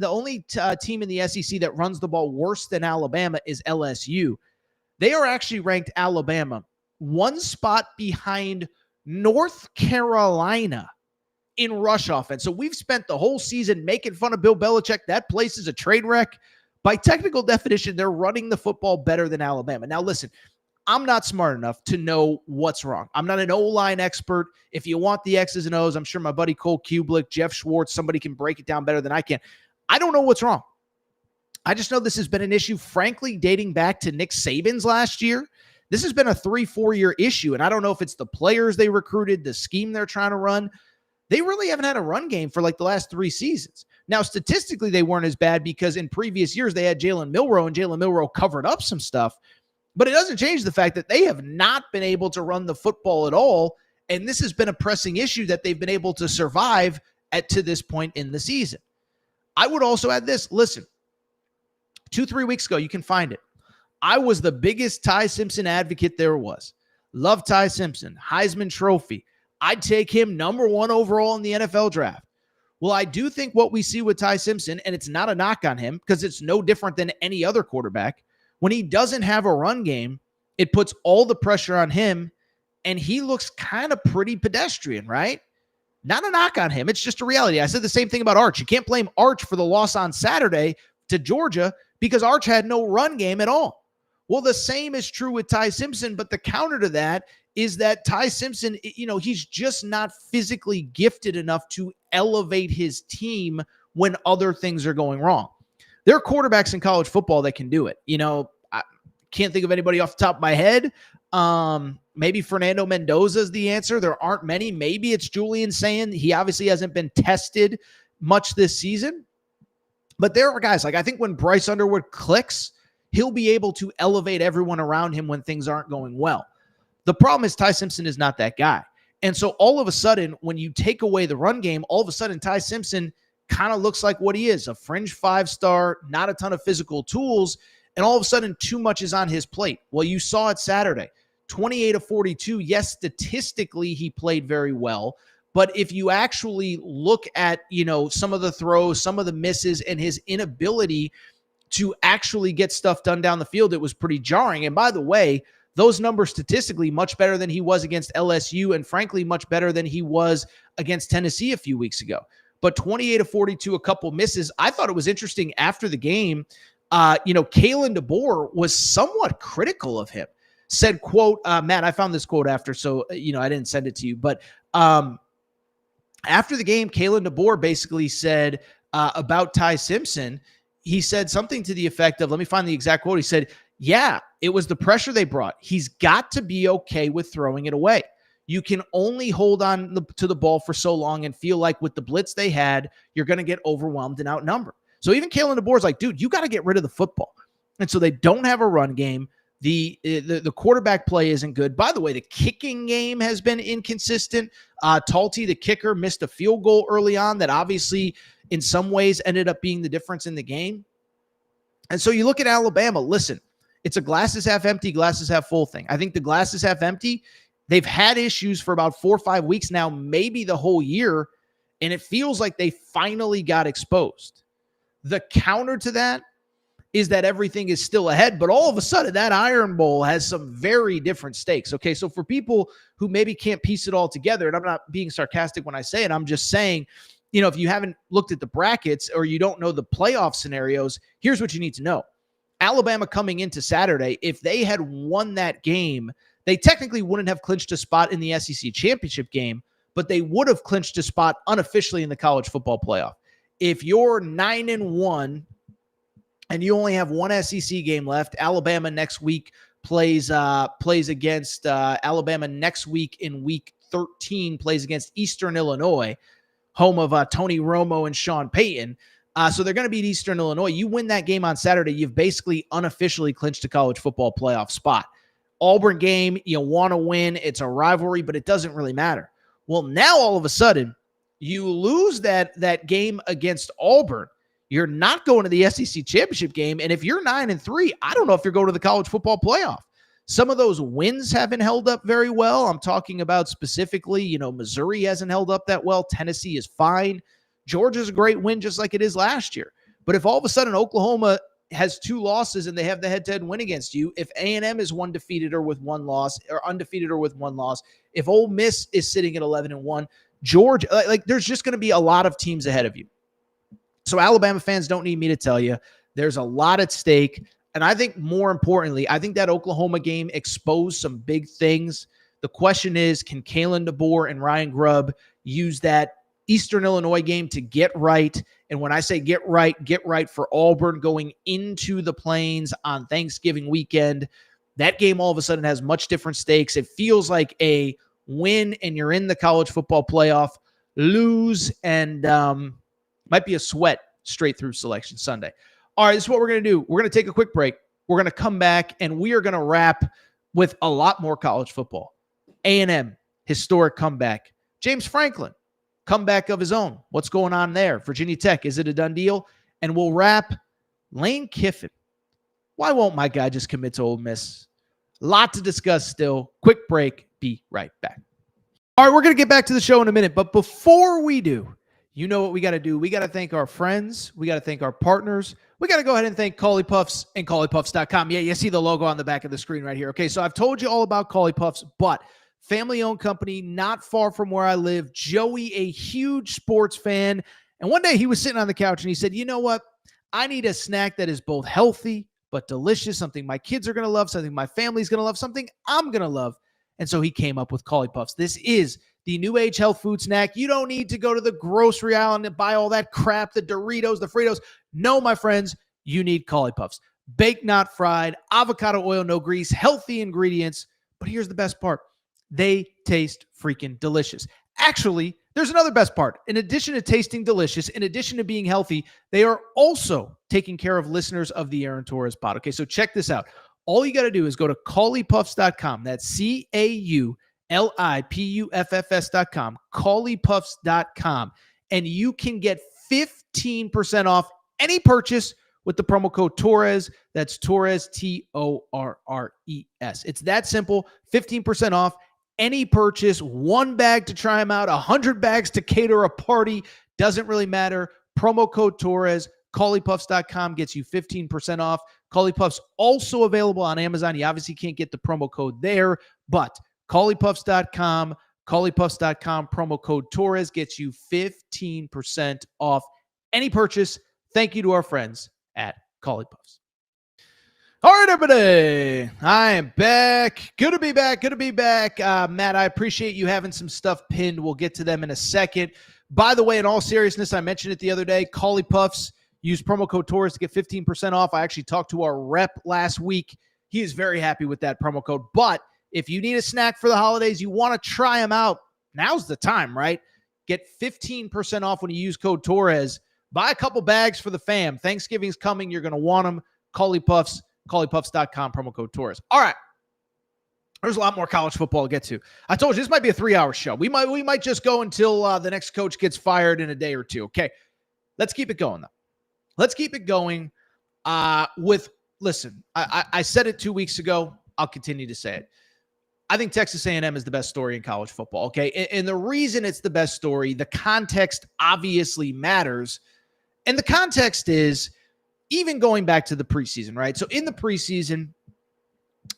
only team in the SEC that runs the ball worse than Alabama is LSU. They are actually ranked Alabama one spot behind North Carolina in rush offense. So we've spent the whole season making fun of Bill Belichick. That place is a train wreck. By technical definition, they're running the football better than Alabama. Now, listen, I'm not smart enough to know what's wrong. I'm not an O-line expert. If you want the X's and O's, I'm sure my buddy Cole Kubelik, Jeff Schwartz, somebody can break it down better than I can. I don't know what's wrong. I just know this has been an issue, frankly, dating back to Nick Saban's last year. This has been a 3-4 year issue, and I don't know if it's the players they recruited, the scheme they're trying to run. They really haven't had a run game for like the last 3 seasons. Now, statistically, they weren't as bad because in previous years they had Jalen Milroe, and Jalen Milroe covered up some stuff. But it doesn't change the fact that they have not been able to run the football at all, and this has been a pressing issue that they've been able to survive to this point in the season. I would also add this. Listen, 2-3 weeks ago, you can find it. I was the biggest Ty Simpson advocate there was. Love Ty Simpson, Heisman Trophy. I'd take him number 1 overall in the NFL draft. Well, I do think what we see with Ty Simpson, and it's not a knock on him because it's no different than any other quarterback, when he doesn't have a run game, it puts all the pressure on him, and he looks kind of pretty pedestrian, right? Not a knock on him. It's just a reality. I said the same thing about Arch. You can't blame Arch for the loss on Saturday to Georgia because Arch had no run game at all. Well, the same is true with Ty Simpson, but the counter to that is that Ty Simpson, he's just not physically gifted enough to elevate his team when other things are going wrong. There are quarterbacks in college football that can do it. I can't think of anybody off the top of my head. Maybe Fernando Mendoza is the answer. There aren't many. Maybe it's Julian saying he obviously hasn't been tested much this season. But there are guys, like I think when Bryce Underwood clicks, he'll be able to elevate everyone around him when things aren't going well. The problem is Ty Simpson is not that guy. And so all of a sudden, when you take away the run game, all of a sudden Ty Simpson kind of looks like what he is, a fringe 5-star, not a ton of physical tools, and all of a sudden too much is on his plate. Well, you saw it Saturday, 28 of 42. Yes, statistically he played very well, but if you actually look at, some of the throws, some of the misses, and his inability to actually get stuff done down the field, it was pretty jarring. And by the way, those numbers statistically much better than he was against LSU, and frankly, much better than he was against Tennessee a few weeks ago. But 28 of 42, a couple misses. I thought it was interesting after the game. Kalen DeBoer was somewhat critical of him. Said, quote, Matt, I found this quote after, so, I didn't send it to you. But after the game, Kalen DeBoer basically said about Ty Simpson, he said something to the effect of, let me find the exact quote. He said, yeah, it was the pressure they brought. He's got to be okay with throwing it away. You can only hold on to the ball for so long and feel like with the blitz they had, you're going to get overwhelmed and outnumbered. So even Kalen DeBoer's like, dude, you got to get rid of the football. And so they don't have a run game. The quarterback play isn't good. By the way, the kicking game has been inconsistent. Talty, the kicker, missed a field goal early on that obviously in some ways ended up being the difference in the game. And so you look at Alabama, listen, it's a glasses half empty, glasses half full thing. I think the glasses half empty, they've had issues for about 4 or 5 weeks now, maybe the whole year, and it feels like they finally got exposed. The counter to that is that everything is still ahead, but all of a sudden that Iron Bowl has some very different stakes. Okay, so for people who maybe can't piece it all together, and I'm not being sarcastic when I say it, I'm just saying, if you haven't looked at the brackets or you don't know the playoff scenarios, here's what you need to know. Alabama coming into Saturday, if they had won that game, they technically wouldn't have clinched a spot in the SEC championship game, but they would have clinched a spot unofficially in the college football playoff. If you're 9-1 and you only have one SEC game left, Alabama next week plays against Alabama next week in week 13, plays against Eastern Illinois. home of Tony Romo and Sean Payton. So they're going to beat Eastern Illinois. You win that game on Saturday, you've basically unofficially clinched a college football playoff spot. Auburn game, you want to win. It's a rivalry, but it doesn't really matter. Well, now all of a sudden, you lose that game against Auburn. You're not going to the SEC championship game. And if you're 9-3, I don't know if you're going to the college football playoff. Some of those wins haven't held up very well. I'm talking about specifically, Missouri hasn't held up that well. Tennessee is fine. Georgia's a great win just like it is last year. But if all of a sudden Oklahoma has 2 losses and they have the head-to-head win against you, if A&M is undefeated or with 1 loss, if Ole Miss is sitting at 11-1, Georgia, there's just going to be a lot of teams ahead of you. So Alabama fans don't need me to tell you, there's a lot at stake. And I think more importantly, I think that Oklahoma game exposed some big things. The question is, can Kalen DeBoer and Ryan Grubb use that Eastern Illinois game to get right? And when I say get right for Auburn going into the Plains on Thanksgiving weekend. That game all of a sudden has much different stakes. It feels like a win and you're in the college football playoff. Lose and might be a sweat straight through Selection Sunday. All right, this is what we're going to do. We're going to take a quick break. We're going to come back, and we are going to wrap with a lot more college football. A&M, historic comeback. James Franklin, comeback of his own. What's going on there? Virginia Tech, is it a done deal? And we'll wrap Lane Kiffin. Why won't my guy just commit to Ole Miss? Lot to discuss still. Quick break. Be right back. All right, we're going to get back to the show in a minute, but before we do, you know what we got to do. We got to thank our friends. We got to thank our partners. We got to go ahead and thank Cauley Puffs and CauleyPuffs.com. Yeah, you see the logo on the back of the screen right here. Okay, so I've told you all about Cauley Puffs, but family-owned company, not far from where I live. Joey, a huge sports fan. And one day he was sitting on the couch and he said, you know what? I need a snack that is both healthy but delicious, something my kids are going to love, something my family's going to love, something I'm going to love. And so he came up with Cauley Puffs. This is the new age health food snack. You don't need to go to the grocery aisle and buy all that crap, the Doritos, the Fritos. No, my friends, you need Cauley Puffs. Baked, not fried, avocado oil, no grease, healthy ingredients. But here's the best part. They taste freaking delicious. Actually, there's another best part. In addition to tasting delicious, in addition to being healthy, they are also taking care of listeners of the Aaron Torres pod. Okay, so check this out. All you got to do is go to CauleyPuffs.com. That's CauleyPuffs.com, CauleyPuffs.com, and you can get 15% off any purchase with the promo code Torres. That's Torres, Torres. It's that simple. 15% off any purchase. 1 bag to try them out, 100 bags to cater a party. Doesn't really matter. Promo code Torres. CauleyPuffs.com gets you 15% off. Cauley Puffs also available on Amazon. You obviously can't get the promo code there, but CauleyPuffs.com, CauleyPuffs.com, promo code Torres gets you 15% off any purchase. Thank you to our friends at Cauley Puffs. All right, everybody. I am back. Good to be back. Matt, I appreciate you having some stuff pinned. We'll get to them in a second. By the way, in all seriousness, I mentioned it the other day, Cauley Puffs. Use promo code Torres to get 15% off. I actually talked to our rep last week. He is very happy with that promo code. But if you need a snack for the holidays, you want to try them out, now's the time, right? Get 15% off when you use code Torres. Buy a couple bags for the fam. Thanksgiving's coming. You're going to want them. Cauley Puffs, CauleyPuffs.com, promo code Torres. All right. There's a lot more college football to get to. I told you this might be a 3-hour show. We might just go until the next coach gets fired in a day or two. Okay. Let's keep it going, though. Let's keep it going listen, I said it 2 weeks ago. I'll continue to say it. I think Texas A&M is the best story in college football, okay? And the reason it's the best story, the context obviously matters. And the context is even going back to the preseason, right? So in the preseason,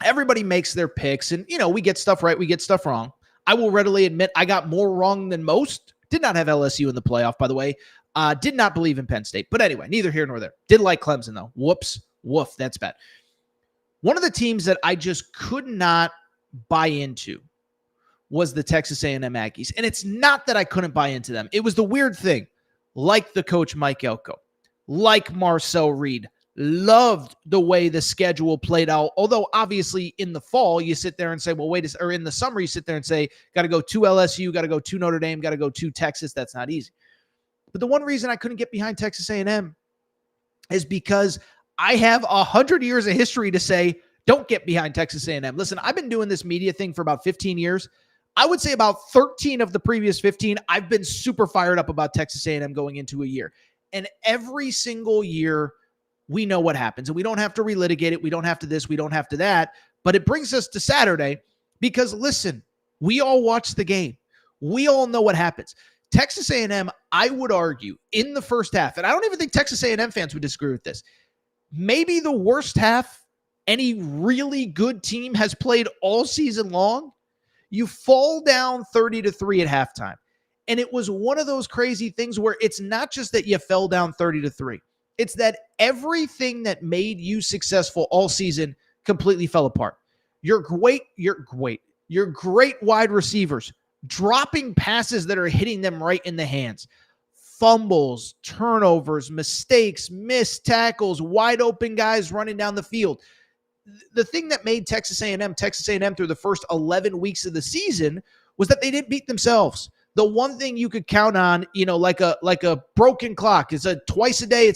everybody makes their picks and, we get stuff right, we get stuff wrong. I will readily admit I got more wrong than most. Did not have LSU in the playoff, by the way. Did not believe in Penn State. But anyway, neither here nor there. Did like Clemson, though. Whoops. Woof. That's bad. One of the teams that I just could not buy into was the Texas A&M Aggies. And it's not that I couldn't buy into them. It was the weird thing. Like the coach Mike Elko. Like Marcel Reed. Loved the way the schedule played out. Although, obviously, in the fall, you sit there and say, well, wait, or in the summer, you sit there and say, got to go to LSU, got to go to Notre Dame, got to go to Texas. That's not easy. But the one reason I couldn't get behind Texas A&M is because I have 100 years of history to say, don't get behind Texas A&M. Listen, I've been doing this media thing for about 15 years. I would say about 13 of the previous 15, I've been super fired up about Texas A&M going into a year. And every single year, we know what happens. And we don't have to relitigate it. We don't have to this. We don't have to that. But it brings us to Saturday because, listen, we all watch the game. We all know what happens. Texas A&M, I would argue, in the first half, and I don't even think Texas A&M fans would disagree with this, maybe the worst half any really good team has played all season long. You fall down 30-3 at halftime. And it was one of those crazy things where it's not just that you fell down 30-3. It's that everything that made you successful all season completely fell apart. Your great wide receivers dropping passes that are hitting them right in the hands. Fumbles, turnovers, mistakes, missed tackles, wide open guys running down the field. The thing that made Texas A&M through the first 11 weeks of the season was that they didn't beat themselves. The one thing you could count on, like a broken clock, is twice a day.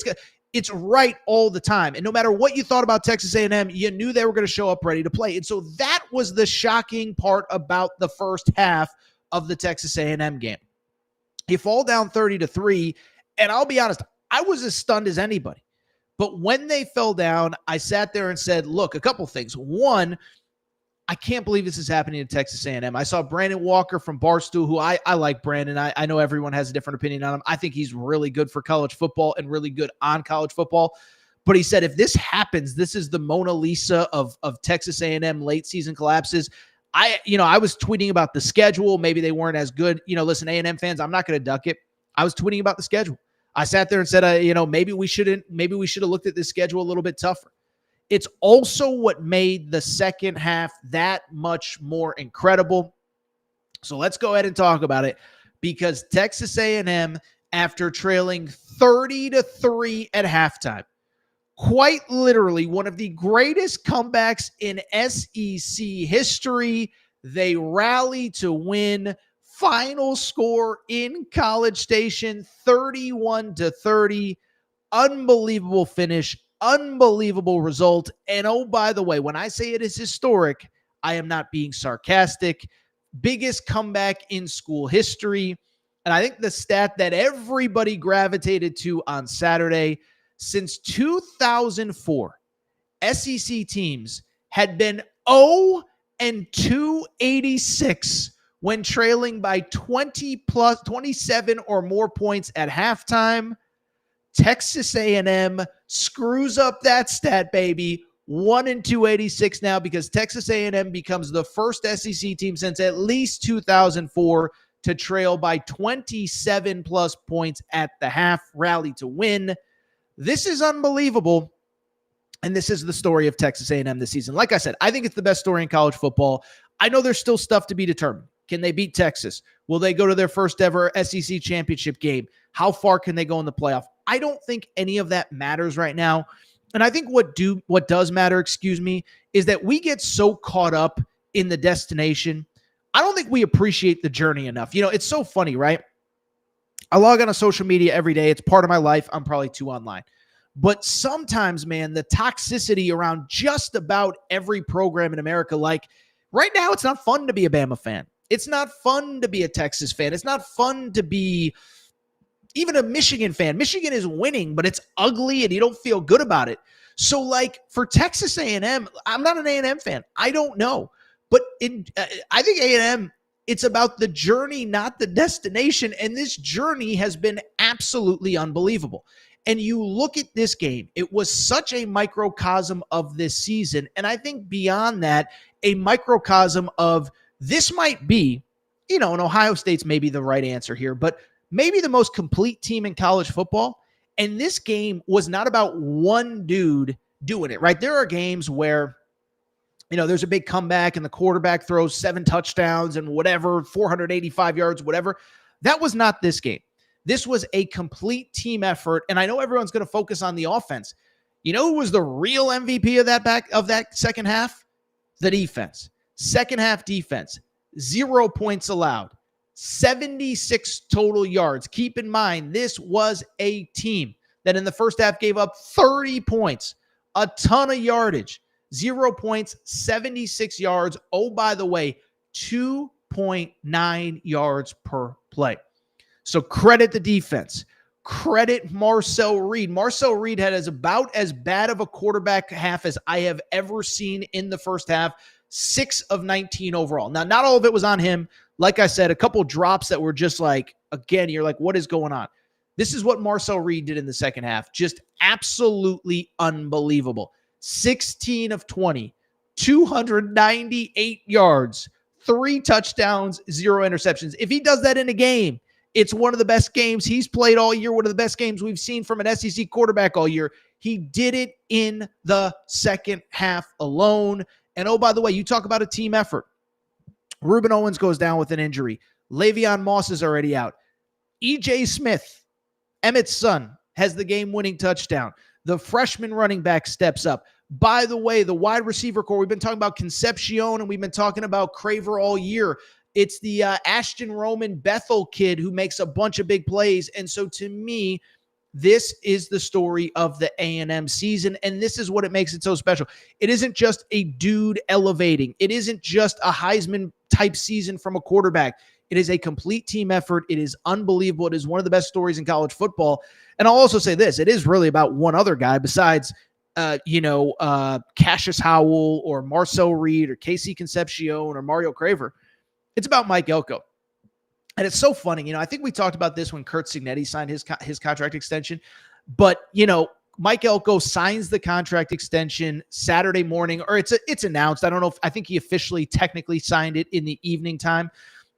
It's right all the time. And no matter what you thought about Texas A&M, you knew they were going to show up ready to play. And so that was the shocking part about the first half of the Texas A&M game. You fall down 30-3, and I'll be honest, I was as stunned as anybody. But when they fell down, I sat there and said, look, a couple things. One, I can't believe this is happening to Texas A&M. I saw Brandon Walker from Barstool, who I like Brandon. I know everyone has a different opinion on him. I think he's really good for college football and really good on college football. But he said, if this happens, this is the Mona Lisa of Texas A&M late season collapses. I was tweeting about the schedule. Maybe they weren't as good. Listen, A&M fans, I'm not going to duck it. I was tweeting about the schedule. I sat there and said, maybe we should have looked at this schedule a little bit tougher. It's also what made the second half that much more incredible. So let's go ahead and talk about it, because Texas A&M, after trailing 30-3 at halftime, quite literally one of the greatest comebacks in SEC history, they rally to win. Final score in College Station, 31-30. Unbelievable finish, unbelievable result. And oh, by the way, when I say it is historic, I am not being sarcastic. Biggest comeback in school history. And I think the stat that everybody gravitated to on Saturday, since 2004, SEC teams had been 0-286 when trailing by 27 or more points at halftime. Texas A&M screws up that stat, baby. 1-286 now, because Texas A&M becomes the first SEC team since at least 2004 to trail by 27 plus points at the half, rally to win. This is unbelievable. And this is the story of Texas A&M this season. Like I said, I think it's the best story in college football. I know there's still stuff to be determined. Can they beat Texas? Will they go to their first ever SEC championship game? How far can they go in the playoff? I don't think any of that matters right now. And I think what does matter, is that we get so caught up in the destination. I don't think we appreciate the journey enough. It's so funny, right? I log on to social media every day. It's part of my life. I'm probably too online. But sometimes, man, the toxicity around just about every program in America, like right now, it's not fun to be a Bama fan. It's not fun to be a Texas fan. It's not fun to be even a Michigan fan. Michigan is winning, but it's ugly and you don't feel good about it. So like for Texas A&M, I'm not an A&M fan. I don't know. But I think A&M, it's about the journey, not the destination. And this journey has been absolutely unbelievable. And you look at this game, it was such a microcosm of this season. And I think beyond that, a microcosm of this might be, and Ohio State's maybe the right answer here, but maybe the most complete team in college football. And this game was not about one dude doing it, right? There are games where, there's a big comeback and the quarterback throws 7 touchdowns and whatever, 485 yards, whatever. That was not this game. This was a complete team effort. And I know everyone's going to focus on the offense. You know who was the real MVP of that second half? The defense. Second half defense. 0 points allowed. 76 total yards. Keep in mind, this was a team that in the first half gave up 30 points, a ton of yardage, 0 points, 76 yards. Oh, by the way, 2.9 yards per play. So credit the defense. Credit Marcel Reed. Marcel Reed had about as bad of a quarterback half as I have ever seen in the first half. 6 of 19 overall. Now, not all of it was on him. Like I said, a couple drops that were just like, again, you're like, what is going on? This is what Marcel Reed did in the second half. Just absolutely unbelievable. 16 of 20, 298 yards, 3 touchdowns, 0 interceptions. If he does that in a game, it's one of the best games he's played all year, one of the best games we've seen from an SEC quarterback all year. He did it in the second half alone. And oh, by the way, you talk about a team effort. Reuben Owens goes down with an injury. Le'Veon Moss is already out. E.J. Smith, Emmett's son, has the game-winning touchdown. The freshman running back steps up. By the way, the wide receiver core, we've been talking about Concepcion and we've been talking about Craver all year. It's the Ashton Roman Bethel kid who makes a bunch of big plays. And so to me, this is the story of the A&M season, and this is what it makes it so special. It isn't just a dude elevating. It isn't just a Heisman-type season from a quarterback. It is a complete team effort. It is unbelievable. It is one of the best stories in college football. And I'll also say this. It is really about one other guy besides, Cassius Howell or Marcel Reed or Casey Concepcion or Mario Craver. It's about Mike Elko. And it's so funny. I think we talked about this when Curt Cignetti signed his contract extension. But, Mike Elko signs the contract extension Saturday morning, or it's announced. I don't know I think he officially technically signed it in the evening time.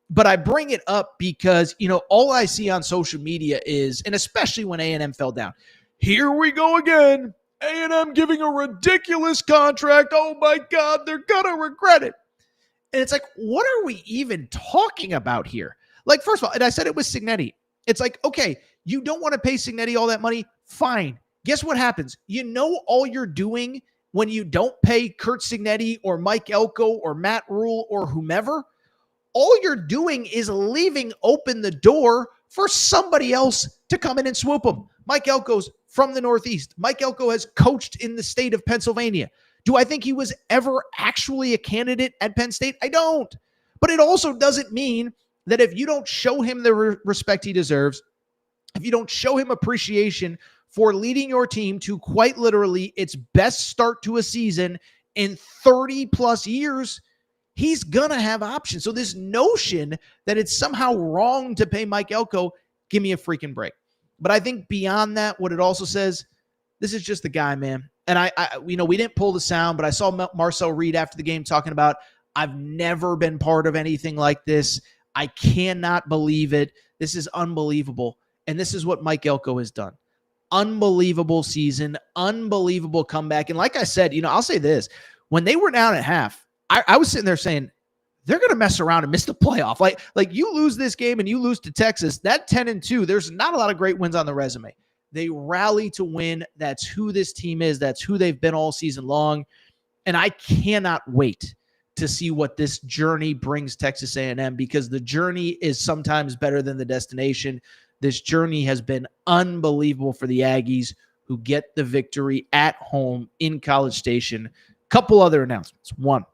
But I bring it up because, all I see on social media is, and especially when A&M fell down, here we go again. A&M giving a ridiculous contract. Oh, my God, they're going to regret it. And it's like, what are we even talking about here? Like, first of all, and I said it was Cignetti. It's like, okay, you don't want to pay Cignetti all that money? Fine. Guess what happens? All you're doing when you don't pay Curt Cignetti or Mike Elko or Matt Rule or whomever, all you're doing is leaving open the door for somebody else to come in and swoop them. Mike Elko's from the Northeast. Mike Elko has coached in the state of Pennsylvania. Do I think he was ever actually a candidate at Penn State? I don't. But it also doesn't mean that if you don't show him the respect he deserves, if you don't show him appreciation for leading your team to quite literally its best start to a season in 30 plus years, he's going to have options. So this notion that it's somehow wrong to pay Mike Elko, give me a freaking break. But I think beyond that, what it also says, this is just the guy, man. And I we didn't pull the sound, but I saw Marcel Reed after the game talking about, I've never been part of anything like this. I cannot believe it. This is unbelievable. And this is what Mike Elko has done. Unbelievable season, unbelievable comeback. And like I said, I'll say this. When they were down at half, I was sitting there saying, they're going to mess around and miss the playoff. Like you lose this game and you lose to Texas, that 10-2, there's not a lot of great wins on the resume. They rally to win. That's who this team is. That's who they've been all season long. And I cannot wait to see what this journey brings Texas A&M, because the journey is sometimes better than the destination. This journey has been unbelievable for the Aggies, who get the victory at home in College Station. Couple other announcements. One,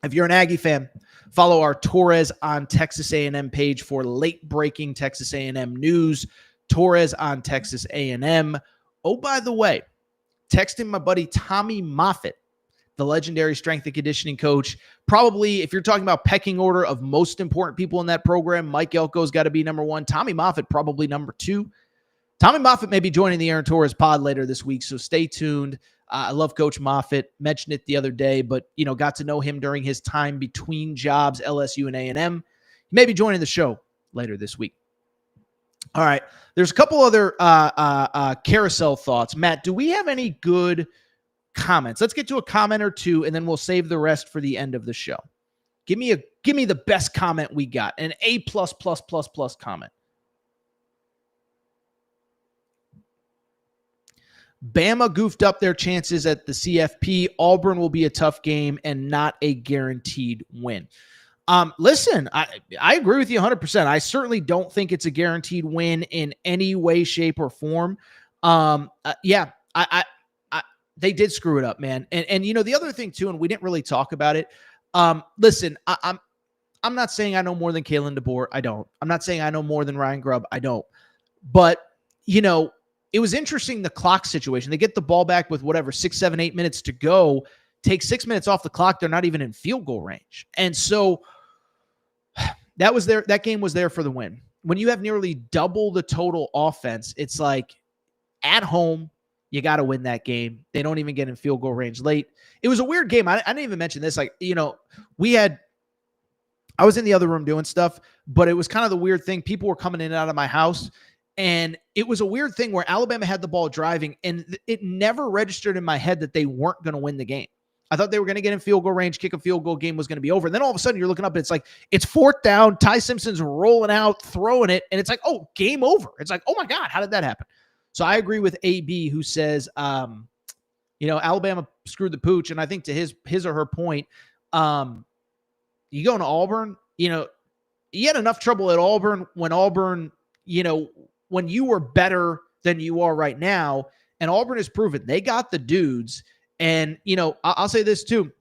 if you're an Aggie fan, follow our Torres on Texas A&M page for late-breaking Texas A&M news. Torres on Texas A&M. Oh, by the way, texting my buddy Tommy Moffitt, the legendary strength and conditioning coach. Probably, if you're talking about pecking order of most important people in that program, Mike Elko's got to be number one. Tommy Moffitt probably number two. Tommy Moffitt may be joining the Aaron Torres pod later this week, so stay tuned. I love Coach Moffitt. Mentioned it the other day, but got to know him during his time between jobs, LSU and A&M. He may be joining the show later this week. All right, there's a couple other carousel thoughts. Matt, do we have any good comments? Let's get to a comment or two, and then we'll save the rest for the end of the show. Give me the best comment we got, an A+++ comment. Bama goofed up their chances at the CFP. Auburn will be a tough game and not a guaranteed win. Listen, I agree with you 100%. I certainly don't think it's a guaranteed win in any way, shape, or form. Yeah, they did screw it up, man. And you know, the other thing too, and we didn't really talk about it. Listen, I'm not saying I know more than Kalen DeBoer. I don't. I'm not saying I know more than Ryan Grubb. I don't. But, you know, it was interesting, the clock situation. They get the ball back with whatever, 6, 7, 8 minutes to go. Take 6 minutes off the clock. They're not even in field goal range. And so that game was there for the win. When you have nearly double the total offense, it's like at home, you got to win that game. They don't even get in field goal range late. It was a weird game. I didn't even mention this. Like, you know, I was in the other room doing stuff, but it was kind of the weird thing. People were coming in and out of my house, and it was a weird thing where Alabama had the ball driving, and it never registered in my head that they weren't going to win the game. I thought they were going to get in field goal range, kick a field goal, game was going to be over. And then all of a sudden you're looking up, and it's like, it's 4th down, Ty Simpson's rolling out, throwing it, and it's like, oh, game over. It's like, oh my God, how did that happen? So I agree with AB, who says, you know, Alabama screwed the pooch. And I think to his or her point, you go to Auburn, you know, you had enough trouble at Auburn, you know, when you were better than you are right now. And Auburn has proven they got the dudes. And, you know, I'll say this too.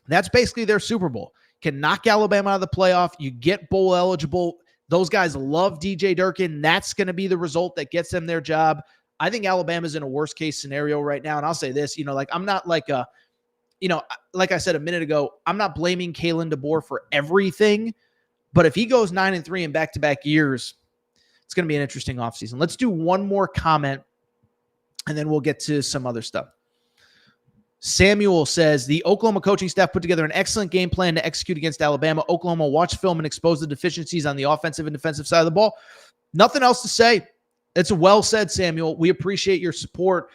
That's basically their Super Bowl. Can knock Alabama out of the playoff. You get bowl eligible. Those guys love DJ Durkin. That's going to be the result that gets them their job. I think Alabama's in a worst case scenario right now. And I'll say this, you know, like, I'm not like you know, like I said a minute ago, I'm not blaming Kalen DeBoer for everything, but if he goes 9-3 in back-to-back years, it's going to be an interesting offseason. Let's do one more comment, and then we'll get to some other stuff. Samuel says, the Oklahoma coaching staff put together an excellent game plan to execute against Alabama. Oklahoma watched film and exposed the deficiencies on the offensive and defensive side of the ball. Nothing else to say. It's well said, Samuel. We appreciate your support.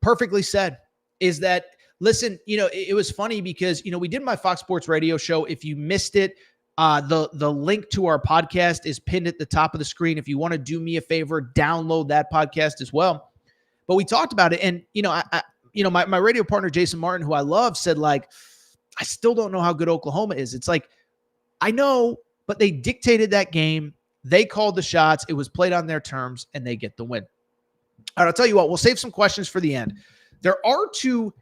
Perfectly said. Is that, listen, you know, it was funny because, you know, we did my Fox Sports radio show. If you missed it, the link to our podcast is pinned at the top of the screen. If you want to do me a favor, download that podcast as well. But we talked about it. And, you know, my radio partner, Jason Martin, who I love, said, like, I still don't know how good Oklahoma is. It's like, I know, but they dictated that game. They called the shots. It was played on their terms, and they get the win. All right, I'll tell you what, we'll save some questions for the end. There are 2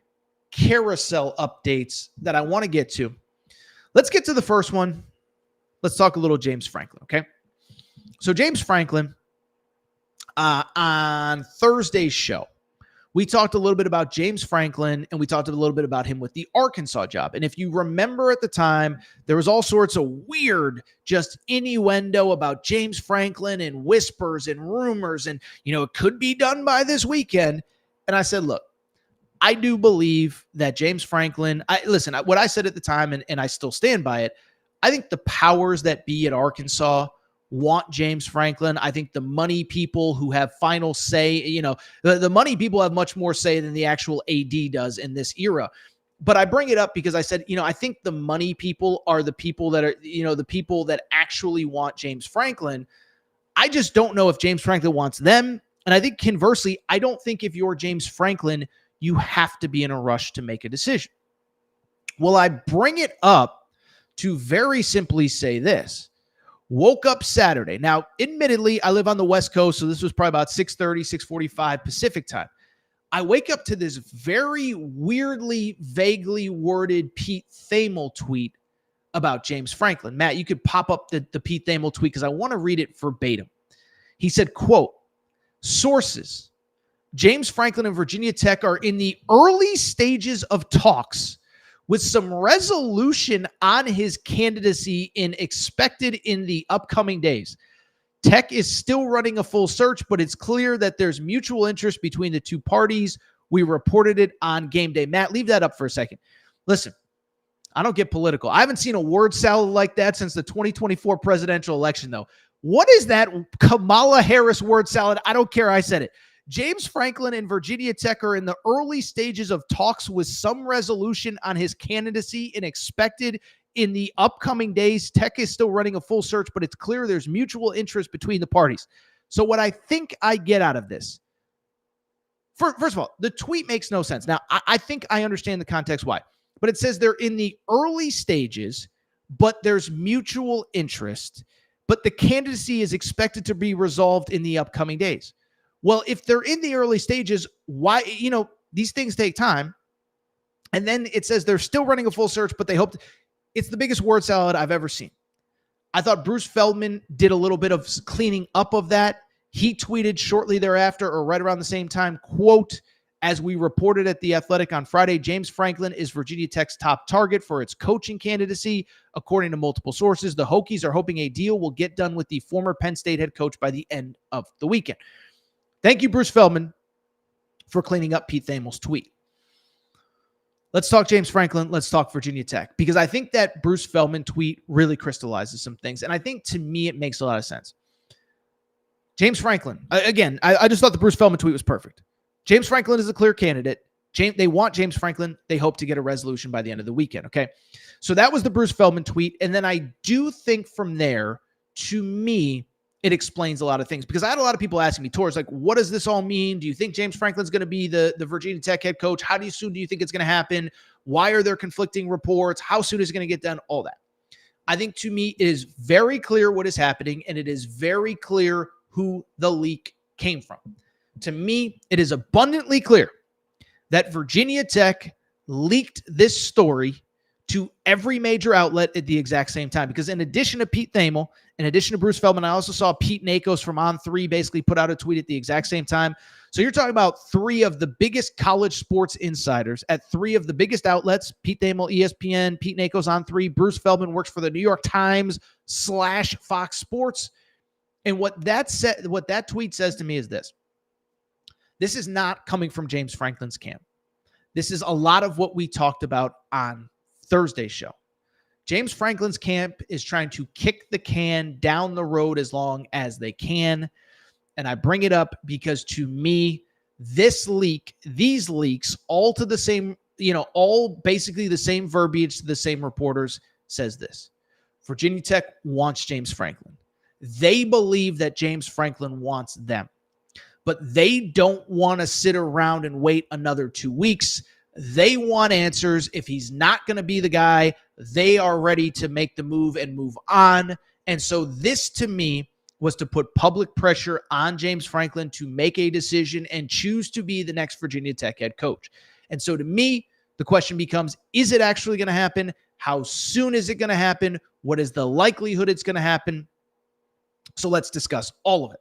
carousel updates that I want to get to. Let's get to the first one. Let's talk a little James Franklin, okay? So James Franklin, on Thursday's show, we talked a little bit about James Franklin, and we talked a little bit about him with the Arkansas job. And if you remember at the time, there was all sorts of weird just innuendo about James Franklin and whispers and rumors, and, you know, it could be done by this weekend. And I said, look, I do believe that James Franklin, what I said at the time, and I still stand by it, I think the powers that be at Arkansas want James Franklin. I think the money people who have final say, you know, the money people have much more say than the actual AD does in this era. But I bring it up because I said, you know, I think the money people are the people that are, you know, the people that actually want James Franklin. I just don't know if James Franklin wants them. And I think conversely, I don't think if you're James Franklin, you have to be in a rush to make a decision. Well, I bring it up to very simply say this. Woke up Saturday. Now, admittedly, I live on the West Coast, so this was probably about 6:30, 6:45 Pacific time. I wake up to this very weirdly, vaguely worded Pete Thamel tweet about James Franklin. Matt, you could pop up the Pete Thamel tweet because I want to read it verbatim. He said, quote, sources, James Franklin and Virginia Tech are in the early stages of talks with some resolution on his candidacy expected in the upcoming days. Tech is still running a full search, but it's clear that there's mutual interest between the two parties. We reported it on game day. Matt, leave that up for a second. Listen, I don't get political. I haven't seen a word salad like that since the 2024 presidential election, though. What is that Kamala Harris word salad? I don't care. I said it. James Franklin and Virginia Tech are in the early stages of talks with some resolution on his candidacy and expected in the upcoming days. Tech is still running a full search, but it's clear there's mutual interest between the parties. So what I think I get out of this, first of all, the tweet makes no sense. Now, I think I understand the context why, but it says they're in the early stages, but there's mutual interest, but the candidacy is expected to be resolved in the upcoming days. Well, if they're in the early stages, why, these things take time. And then it says they're still running a full search, but they hope it's the biggest word salad I've ever seen. I thought Bruce Feldman did a little bit of cleaning up of that. He tweeted shortly thereafter, or right around the same time, quote, as we reported at The Athletic on Friday, James Franklin is Virginia Tech's top target for its coaching candidacy. According to multiple sources, the Hokies are hoping a deal will get done with the former Penn State head coach by the end of the weekend. Thank you, Bruce Feldman, for cleaning up Pete Thamel's tweet. Let's talk James Franklin. Let's talk Virginia Tech, because I think that Bruce Feldman tweet really crystallizes some things. And I think, to me, it makes a lot of sense. James Franklin, again, I just thought the Bruce Feldman tweet was perfect. James Franklin is a clear candidate. They want James Franklin. They hope to get a resolution by the end of the weekend, okay? So that was the Bruce Feldman tweet. And then I do think from there, to me, it explains a lot of things, because I had a lot of people asking me, Torres, like, what does this all mean? Do you think James Franklin's going to be the Virginia Tech head coach? How soon do you think it's going to happen? Why are there conflicting reports? How soon is it going to get done? All that. I think, to me, it is very clear what is happening, and it is very clear who the leak came from. To me, it is abundantly clear that Virginia Tech leaked this story to every major outlet at the exact same time. Because in addition to Pete Thamel, in addition to Bruce Feldman, I also saw Pete Nakos from On3 basically put out a tweet at the exact same time. So you're talking about three of the biggest college sports insiders at three of the biggest outlets: Pete Thamel, ESPN, Pete Nakos, On3. Bruce Feldman works for the New York Times / Fox Sports. And what that tweet says to me is this. This is not coming from James Franklin's camp. This is a lot of what we talked about on Thursday's show. James Franklin's camp is trying to kick the can down the road as long as they can. And I bring it up because, to me, these leaks, all to the same, all basically the same verbiage to the same reporters, says this. Virginia Tech wants James Franklin. They believe that James Franklin wants them, but they don't want to sit around and wait another 2 weeks. They want answers. If he's not going to be the guy, they are ready to make the move and move on. And so this, to me, was to put public pressure on James Franklin to make a decision and choose to be the next Virginia Tech head coach. And so, to me, the question becomes, is it actually going to happen? How soon is it going to happen? What is the likelihood it's going to happen? So let's discuss all of it.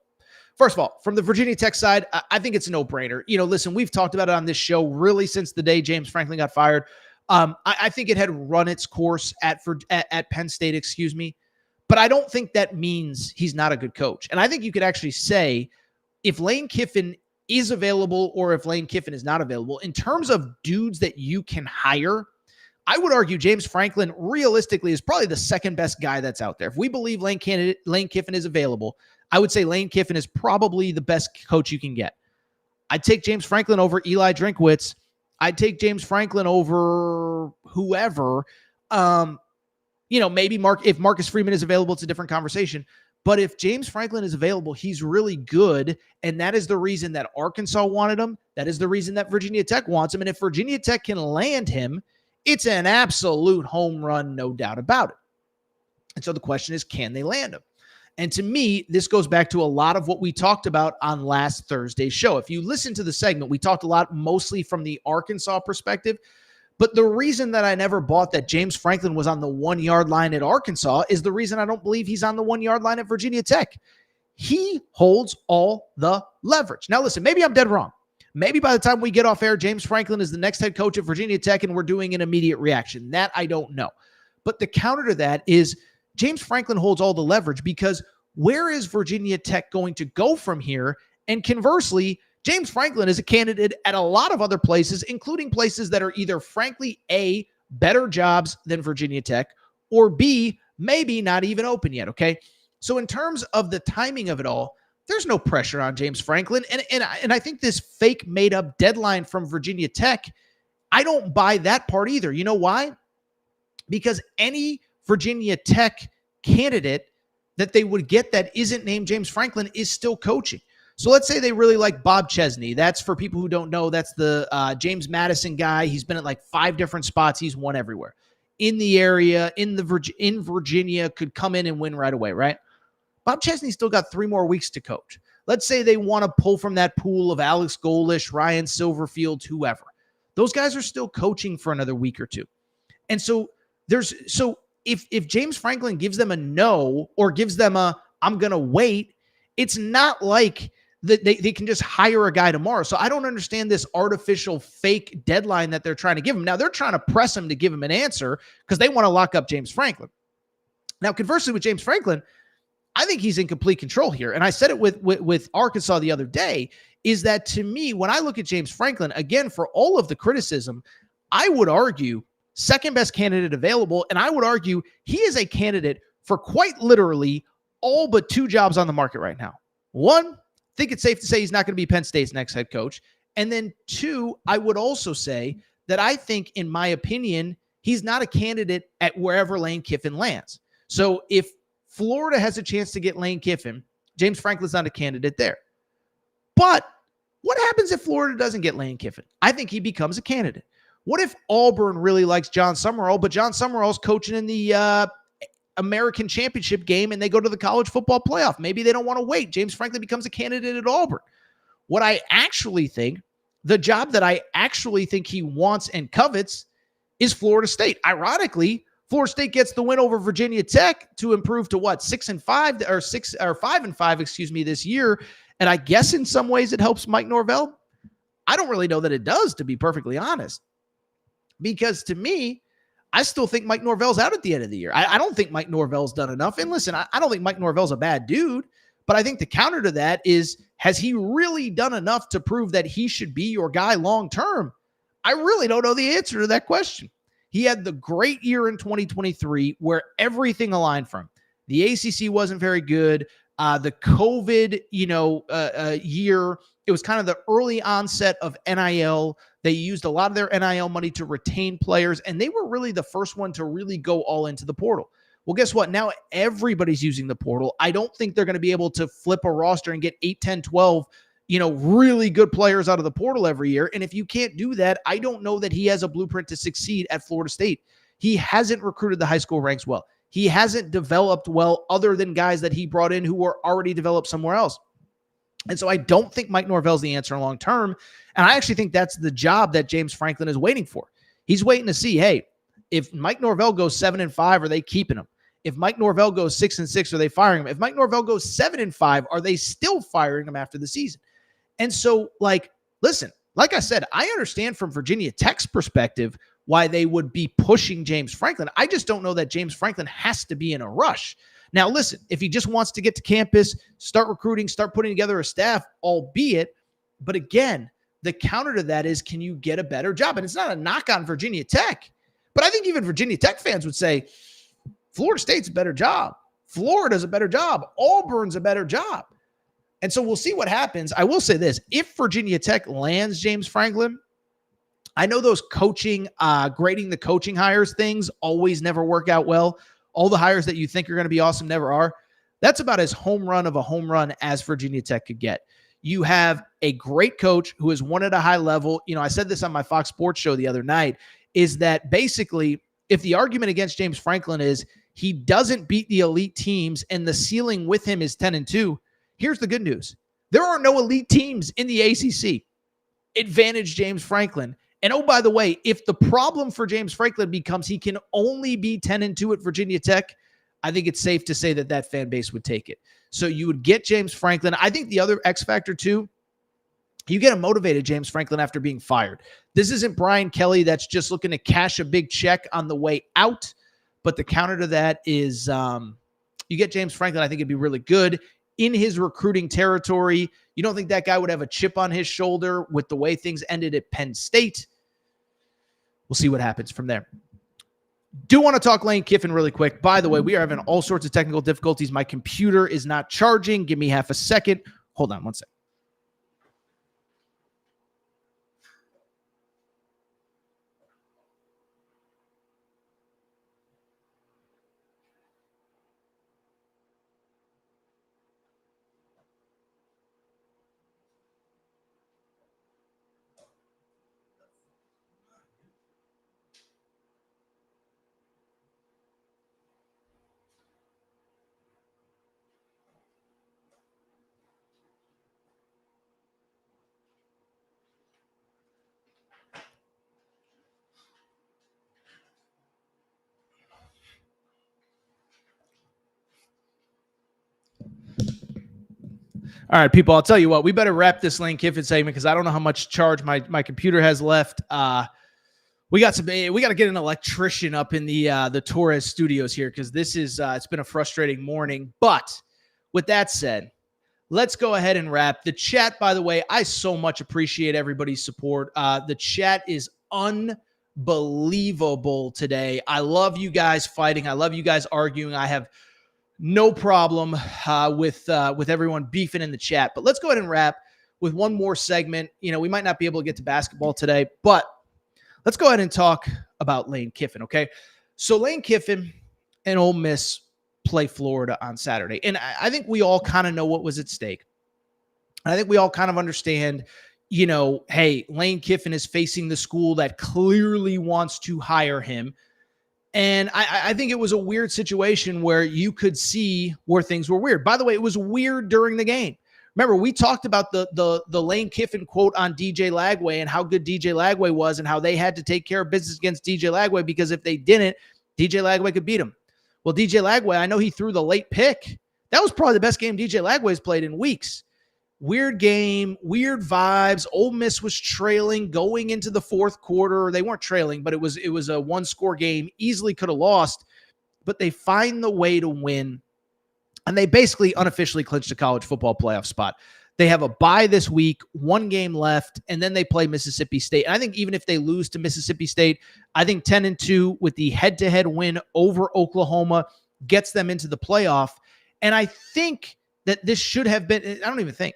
First of all, from the Virginia Tech side, I think it's a no-brainer. Listen, we've talked about it on this show really since the day James Franklin got fired. I think it had run its course at Penn State, but I don't think that means he's not a good coach. And I think you could actually say, if Lane Kiffin is available or if Lane Kiffin is not available, in terms of dudes that you can hire, I would argue James Franklin realistically is probably the second best guy that's out there. If we believe Lane Kiffin is available, I would say Lane Kiffin is probably the best coach you can get. I'd take James Franklin over Eli Drinkwitz. I'd take James Franklin over whoever. Maybe if Marcus Freeman is available, it's a different conversation. But if James Franklin is available, he's really good. And that is the reason that Arkansas wanted him. That is the reason that Virginia Tech wants him. And if Virginia Tech can land him, it's an absolute home run, no doubt about it. And so the question is, can they land him? And to me, this goes back to a lot of what we talked about on last Thursday's show. If you listen to the segment, we talked a lot mostly from the Arkansas perspective. But the reason that I never bought that James Franklin was on the 1 yard line at Arkansas is the reason I don't believe he's on the 1 yard line at Virginia Tech. He holds all the leverage. Now, listen, maybe I'm dead wrong. Maybe by the time we get off air, James Franklin is the next head coach at Virginia Tech and we're doing an immediate reaction. That I don't know. But the counter to that is James Franklin holds all the leverage, because where is Virginia Tech going to go from here? And conversely, James Franklin is a candidate at a lot of other places, including places that are either, frankly, A, better jobs than Virginia Tech, or B, maybe not even open yet, okay? So in terms of the timing of it all, there's no pressure on James Franklin. And I think this fake made-up deadline from Virginia Tech, I don't buy that part either. You know why? Because any Virginia Tech candidate that they would get that isn't named James Franklin is still coaching. So let's say they really like Bob Chesney. That's, for people who don't know, that's the James Madison guy. He's been at like 5 different spots. He's won everywhere. in the area, in Virginia, could come in and win right away, right? Bob Chesney still got 3 more weeks to coach. Let's say they want to pull from that pool of Alex Golish, Ryan Silverfield, whoever. Those guys are still coaching for another week or two. And so if James Franklin gives them a no or gives them a I'm going to wait, it's not like that they can just hire a guy tomorrow. So I don't understand this artificial fake deadline that they're trying to give him. Now they're trying to press him to give him an answer because they want to lock up James Franklin. Now, conversely with James Franklin, I think he's in complete control here. And I said it with Arkansas the other day, is that to me, when I look at James Franklin, again, for all of the criticism, I would argue second best candidate available. And I would argue he is a candidate for quite literally all but 2 jobs on the market right now. 1, I think it's safe to say he's not going to be Penn State's next head coach. And then 2, I would also say that I think, in my opinion, he's not a candidate at wherever Lane Kiffin lands. So if Florida has a chance to get Lane Kiffin, James Franklin's not a candidate there. But what happens if Florida doesn't get Lane Kiffin? I think he becomes a candidate. What if Auburn really likes John Summerall, but John Summerall's coaching in the American Championship game and they go to the college football playoff? Maybe they don't want to wait. James Franklin becomes a candidate at Auburn. What I actually think, the job that I actually think he wants and covets is Florida State. Ironically, Florida State gets the win over Virginia Tech to improve to what, 6-5 or 5-5, excuse me, this year. And I guess in some ways it helps Mike Norvell. I don't really know that it does, to be perfectly honest, because to me, I still think Mike Norvell's out at the end of the year. I don't think Mike Norvell's done enough. And listen, I don't think Mike Norvell's a bad dude, but I think the counter to that is, has he really done enough to prove that he should be your guy long-term? I really don't know the answer to that question. He had the great year in 2023 where everything aligned for him. The ACC wasn't very good. The COVID, year, it was kind of the early onset of NIL. They used a lot of their NIL money to retain players, and they were really the first one to really go all into the portal. Well, guess what? Now everybody's using the portal. I don't think they're going to be able to flip a roster and get 8, 10, 12, really good players out of the portal every year. And if you can't do that, I don't know that he has a blueprint to succeed at Florida State. He hasn't recruited the high school ranks well. He hasn't developed well other than guys that he brought in who were already developed somewhere else. And so I don't think Mike Norvell's the answer long term. And I actually think that's the job that James Franklin is waiting for. He's waiting to see, hey, if Mike Norvell goes 7-5, are they keeping him? If Mike Norvell goes 6-6, are they firing him? If Mike Norvell goes 7-5, are they still firing him after the season? And so, listen, like I said, I understand from Virginia Tech's perspective why they would be pushing James Franklin. I just don't know that James Franklin has to be in a rush. Now, listen, if he just wants to get to campus, start recruiting, start putting together a staff, albeit, but again, the counter to that is, can you get a better job? And it's not a knock on Virginia Tech, but I think even Virginia Tech fans would say, Florida State's a better job. Florida's a better job. Auburn's a better job. And so we'll see what happens. I will say this. If Virginia Tech lands James Franklin, I know those coaching, grading the coaching hires things always never work out well. All the hires that you think are going to be awesome never are. That's about as home run of a home run as Virginia Tech could get. You have a great coach who has won at a high level. I said this on my Fox Sports show the other night, is that basically if the argument against James Franklin is he doesn't beat the elite teams and the ceiling with him is 10-2, here's the good news. There are no elite teams in the ACC. Advantage James Franklin. And oh, by the way, if the problem for James Franklin becomes he can only be 10-2 at Virginia Tech, I think it's safe to say that fan base would take it. So you would get James Franklin. I think the other X factor too, you get a motivated James Franklin after being fired. This isn't Brian Kelly that's just looking to cash a big check on the way out. But the counter to that is you get James Franklin. I think it'd be really good in his recruiting territory. You don't think that guy would have a chip on his shoulder with the way things ended at Penn State? We'll see what happens from there. Do want to talk Lane Kiffin really quick. By the way, we are having all sorts of technical difficulties. My computer is not charging. Give me half a second. Hold on one second. All right, people, I'll tell you what, we better wrap this Lane Kiffin segment because I don't know how much charge my computer has left. We got to get an electrician up in the Torres studios here because this is it's been a frustrating morning. But with that said, let's go ahead and wrap. The chat, by the way, I so much appreciate everybody's support. The chat is unbelievable today. I love you guys fighting. I love you guys arguing. I have no problem with everyone beefing in the chat. But let's go ahead and wrap with one more segment. You know, we might not be able to get to basketball today, but let's go ahead and talk about Lane Kiffin, okay? So Lane Kiffin and Ole Miss play Florida on Saturday. And I think we all kind of know what was at stake. I think we all kind of understand, you know, hey, Lane Kiffin is facing the school that clearly wants to hire him. And I think it was a weird situation where you could see where things were weird. By the way, it was weird during the game. Remember, we talked about the Lane Kiffin quote on DJ Lagway and how good DJ Lagway was and how they had to take care of business against DJ Lagway because if they didn't, DJ Lagway could beat him. Well, DJ Lagway, I know he threw the late pick. That was probably the best game DJ Lagway's played in weeks. Weird game, weird vibes. Ole Miss was trailing going into the fourth quarter. They weren't trailing, but it was a one-score game. Easily could have lost, but they find the way to win, and they basically unofficially clinched a college football playoff spot. They have a bye this week, one game left, and then they play Mississippi State. And I think even if they lose to Mississippi State, I think 10-2 with the head-to-head win over Oklahoma gets them into the playoff. And I think that this should have been, I don't even think,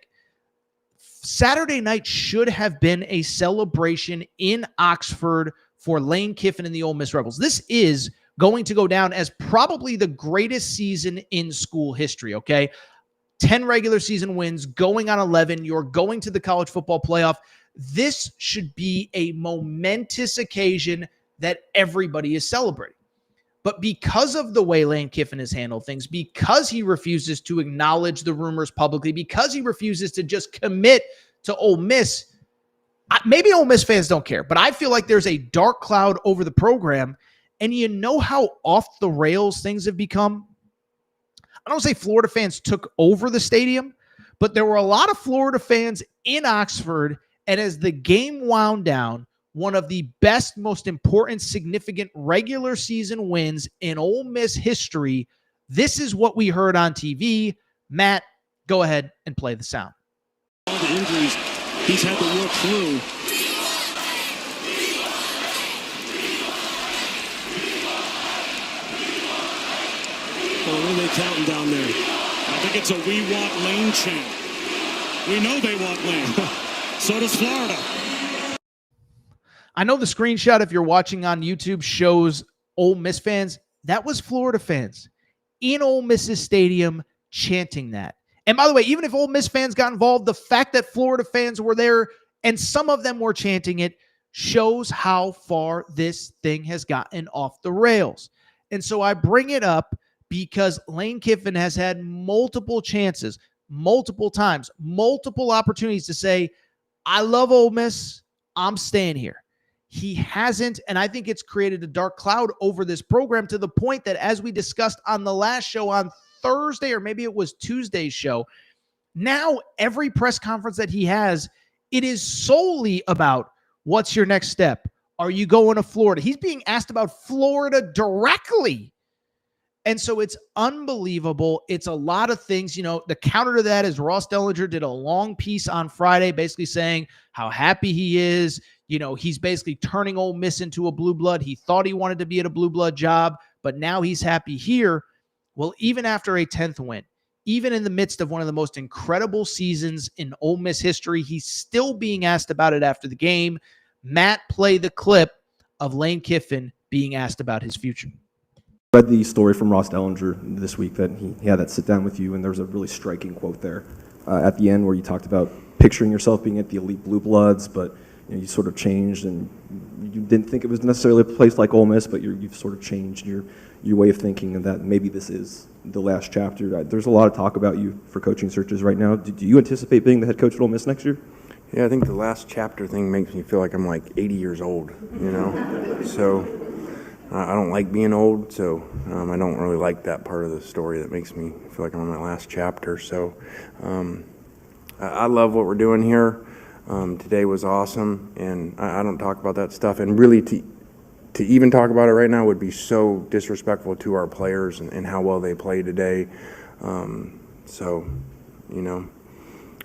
Saturday night should have been a celebration in Oxford for Lane Kiffin and the Ole Miss Rebels. This is going to go down as probably the greatest season in school history, okay? 10 regular season wins, going on 11. You're going to the college football playoff. This should be a momentous occasion that everybody is celebrating. But because of the way Lane Kiffin has handled things, because he refuses to acknowledge the rumors publicly, because he refuses to just commit to Ole Miss, maybe Ole Miss fans don't care, but I feel like there's a dark cloud over the program. And you know how off the rails things have become? I don't say Florida fans took over the stadium, but there were a lot of Florida fans in Oxford. And as the game wound down, one of the best, most important, significant regular season wins in Ole Miss history. This is what we heard on TV. Matt, go ahead and play the sound. All the injuries he's had to work through. Well, what are they counting down there? I think it's a "We Want Lane" chant. We know they want Lane. So does Florida. I know the screenshot, if you're watching on YouTube, shows Ole Miss fans. That was Florida fans in Ole Miss's stadium chanting that. And by the way, even if Ole Miss fans got involved, the fact that Florida fans were there and some of them were chanting it shows how far this thing has gotten off the rails. And so I bring it up because Lane Kiffin has had multiple chances, multiple times, multiple opportunities to say, I love Ole Miss, I'm staying here. He hasn't, and I think it's created a dark cloud over this program to the point that, as we discussed on the last show on Thursday, or maybe it was Tuesday's show, now every press conference that he has, it is solely about what's your next step? Are you going to Florida? He's being asked about Florida directly. And so it's unbelievable. It's a lot of things. You know, the counter to that is Ross Dellinger did a long piece on Friday basically saying how happy he is. You know, he's basically turning Ole Miss into a blue blood. He thought he wanted to be at a blue blood job, but now he's happy here. Well, even after a 10th win, even in the midst of one of the most incredible seasons in Ole Miss history, he's still being asked about it after the game. Matt, play the clip of Lane Kiffin being asked about his future. I read the story from Ross Dellinger this week that he had that sit down with you, and there was a really striking quote there at the end where you talked about picturing yourself being at the elite blue bloods, but you sort of changed, and you didn't think it was necessarily a place like Ole Miss, but you've sort of changed your way of thinking, and that maybe this is the last chapter. There's a lot of talk about you for coaching searches right now. Do you anticipate being the head coach at Ole Miss next year? Yeah, I think the last chapter thing makes me feel like I'm like 80 years old, you know? So I don't like being old, so I don't really like that part of the story that makes me feel like I'm on my last chapter. So I love what we're doing here. Today was awesome, and I don't talk about that stuff. And really, to even talk about it right now would be so disrespectful to our players and how well they played today. So, you know,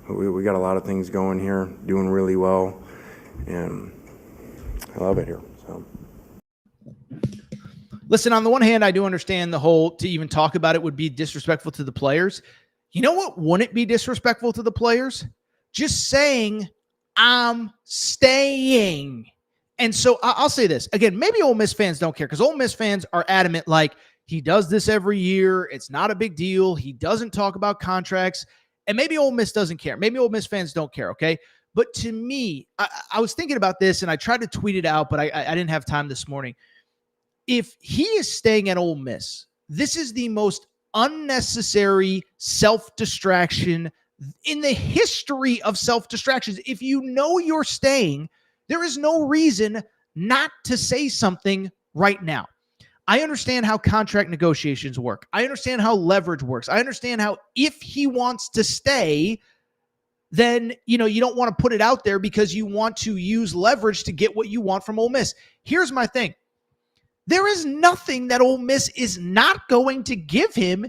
we got a lot of things going here, doing really well, and I love it here. So. Listen, on the one hand, I do understand the whole to even talk about it would be disrespectful to the players. You know what wouldn't be disrespectful to the players? Just saying, I'm staying. And so I'll say this. Again, maybe Ole Miss fans don't care because Ole Miss fans are adamant like he does this every year. It's not a big deal. He doesn't talk about contracts. And maybe Ole Miss doesn't care. Maybe Ole Miss fans don't care, okay? But to me, I was thinking about this, and I tried to tweet it out, but I didn't have time this morning. If he is staying at Ole Miss, this is the most unnecessary self-distraction in the history of self-distractions. If you know you're staying, there is no reason not to say something right now. I understand how contract negotiations work. I understand how leverage works. I understand how if he wants to stay, then you don't want to put it out there because you want to use leverage to get what you want from Ole Miss. Here's my thing. There is nothing that Ole Miss is not going to give him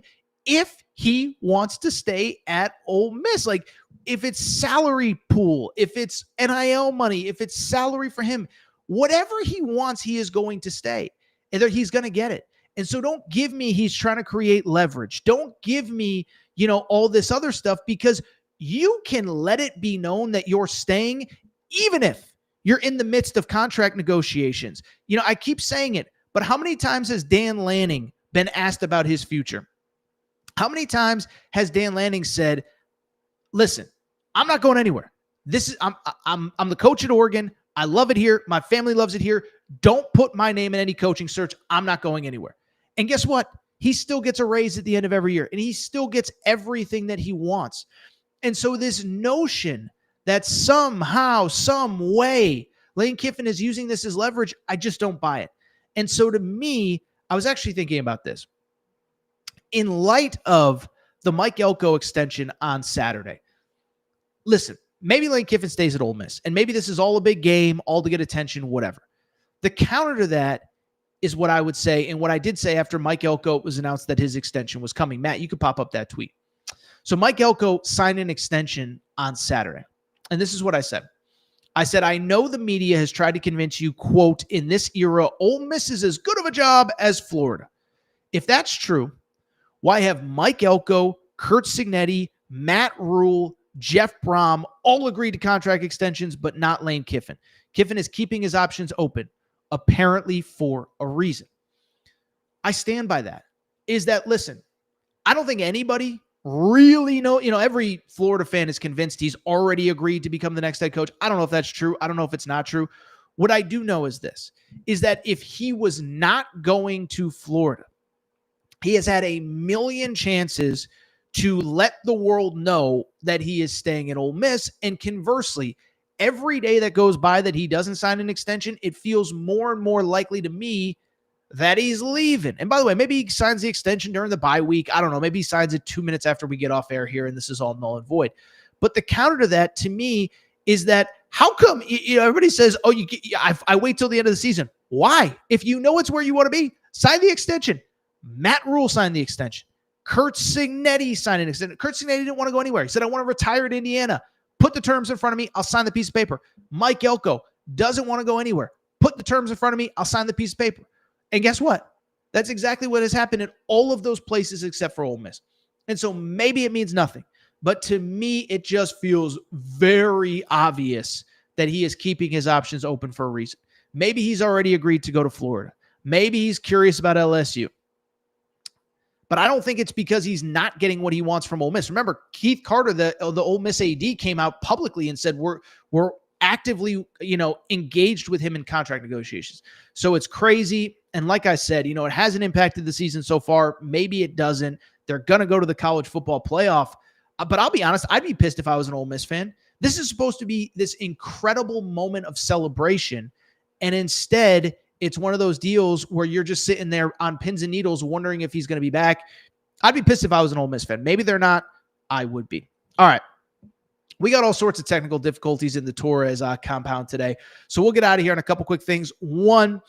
if he wants to stay at Ole Miss. Like if it's salary pool, if it's NIL money, if it's salary for him, whatever he wants, he is going to stay. And he's going to get it. And so don't give me he's trying to create leverage. Don't give me, all this other stuff because you can let it be known that you're staying even if you're in the midst of contract negotiations. I keep saying it. But how many times has Dan Lanning been asked about his future? How many times has Dan Lanning said, listen, I'm not going anywhere. I'm the coach at Oregon. I love it here. My family loves it here. Don't put my name in any coaching search. I'm not going anywhere. And guess what? He still gets a raise at the end of every year, and he still gets everything that he wants. And so this notion that somehow, some way, Lane Kiffin is using this as leverage, I just don't buy it. And so to me, I was actually thinking about this. In light of the Mike Elko extension on Saturday, listen, maybe Lane Kiffin stays at Ole Miss, and maybe this is all a big game, all to get attention, whatever. The counter to that is what I would say, and what I did say after Mike Elko was announced that his extension was coming. Matt, you could pop up that tweet. So Mike Elko signed an extension on Saturday, and this is what I said. I said, I know the media has tried to convince you, quote, in this era, Ole Miss is as good of a job as Florida. If that's true, why have Mike Elko, Curt Cignetti, Matt Rule, Jeff Brom all agreed to contract extensions, but not Lane Kiffin? Kiffin is keeping his options open, apparently for a reason. I stand by that. Is that, listen, I don't think anybody really every Florida fan is convinced he's already agreed to become the next head coach. I don't know if that's true. I don't know if it's not true. What I do know is this, is that if he was not going to Florida, he has had a million chances to let the world know that he is staying at Ole Miss. And conversely, every day that goes by that he doesn't sign an extension, it feels more and more likely to me that he's leaving. And by the way, maybe he signs the extension during the bye week. I don't know. Maybe he signs it 2 minutes after we get off air here, and this is all null and void. But the counter to that, to me, is that how come everybody says, "Oh, I wait till the end of the season"? Why? If you know it's where you want to be, sign the extension. Matt Rule signed the extension. Curt Cignetti signed an extension. Curt Cignetti didn't want to go anywhere. He said, "I want to retire at Indiana. Put the terms in front of me. I'll sign the piece of paper." Mike Elko doesn't want to go anywhere. Put the terms in front of me. I'll sign the piece of paper. And guess what? That's exactly what has happened in all of those places except for Ole Miss. And so maybe it means nothing. But to me, it just feels very obvious that he is keeping his options open for a reason. Maybe he's already agreed to go to Florida. Maybe he's curious about LSU. But I don't think it's because he's not getting what he wants from Ole Miss. Remember, Keith Carter, the Ole Miss AD, came out publicly and said we're actively, engaged with him in contract negotiations. So it's crazy. And like I said, it hasn't impacted the season so far. Maybe it doesn't. They're going to go to the college football playoff. But I'll be honest, I'd be pissed if I was an Ole Miss fan. This is supposed to be this incredible moment of celebration. And instead, it's one of those deals where you're just sitting there on pins and needles wondering if he's going to be back. I'd be pissed if I was an Ole Miss fan. Maybe they're not. I would be. All right. We got all sorts of technical difficulties in the Torres compound today. So we'll get out of here on a couple quick things. 1,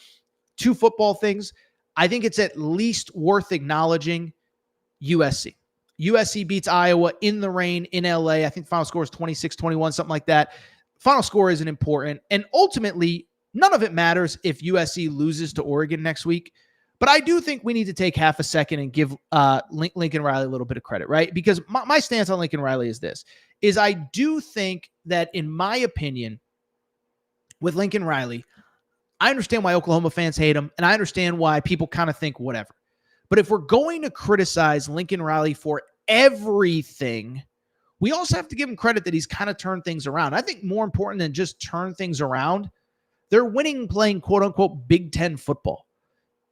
2 football things. I think it's at least worth acknowledging USC. USC beats Iowa in the rain in LA. I think the final score is 26-21, something like that. Final score isn't important. And ultimately, none of it matters if USC loses to Oregon next week. But I do think we need to take half a second and give Lincoln Riley a little bit of credit, right? Because my stance on Lincoln Riley is this, is I do think that, in my opinion, with Lincoln Riley, I understand why Oklahoma fans hate him, and I understand why people kind of think whatever. But if we're going to criticize Lincoln Riley for everything, we also have to give him credit that he's kind of turned things around. I think more important than just turn things around, they're winning playing quote-unquote Big Ten football.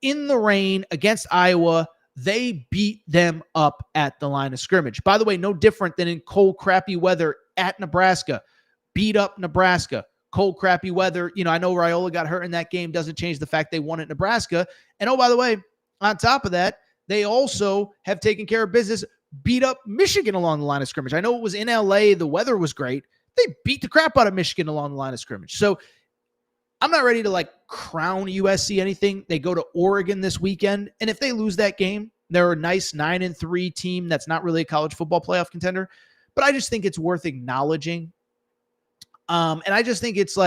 In the rain against Iowa, they beat them up at the line of scrimmage. By the way, no different than in cold, crappy weather at Nebraska. Beat up Nebraska. Cold, crappy weather. I know Raiola got hurt in that game. Doesn't change the fact they won at Nebraska. And, oh, by the way, on top of that, they also have taken care of business, beat up Michigan along the line of scrimmage. I know it was in LA. The weather was great. They beat the crap out of Michigan along the line of scrimmage. So I'm not ready to crown USC anything. They go to Oregon this weekend. And if they lose that game, they're a nice 9-3 team that's not really a college football playoff contender. But I just think it's worth acknowledging. And I just think it's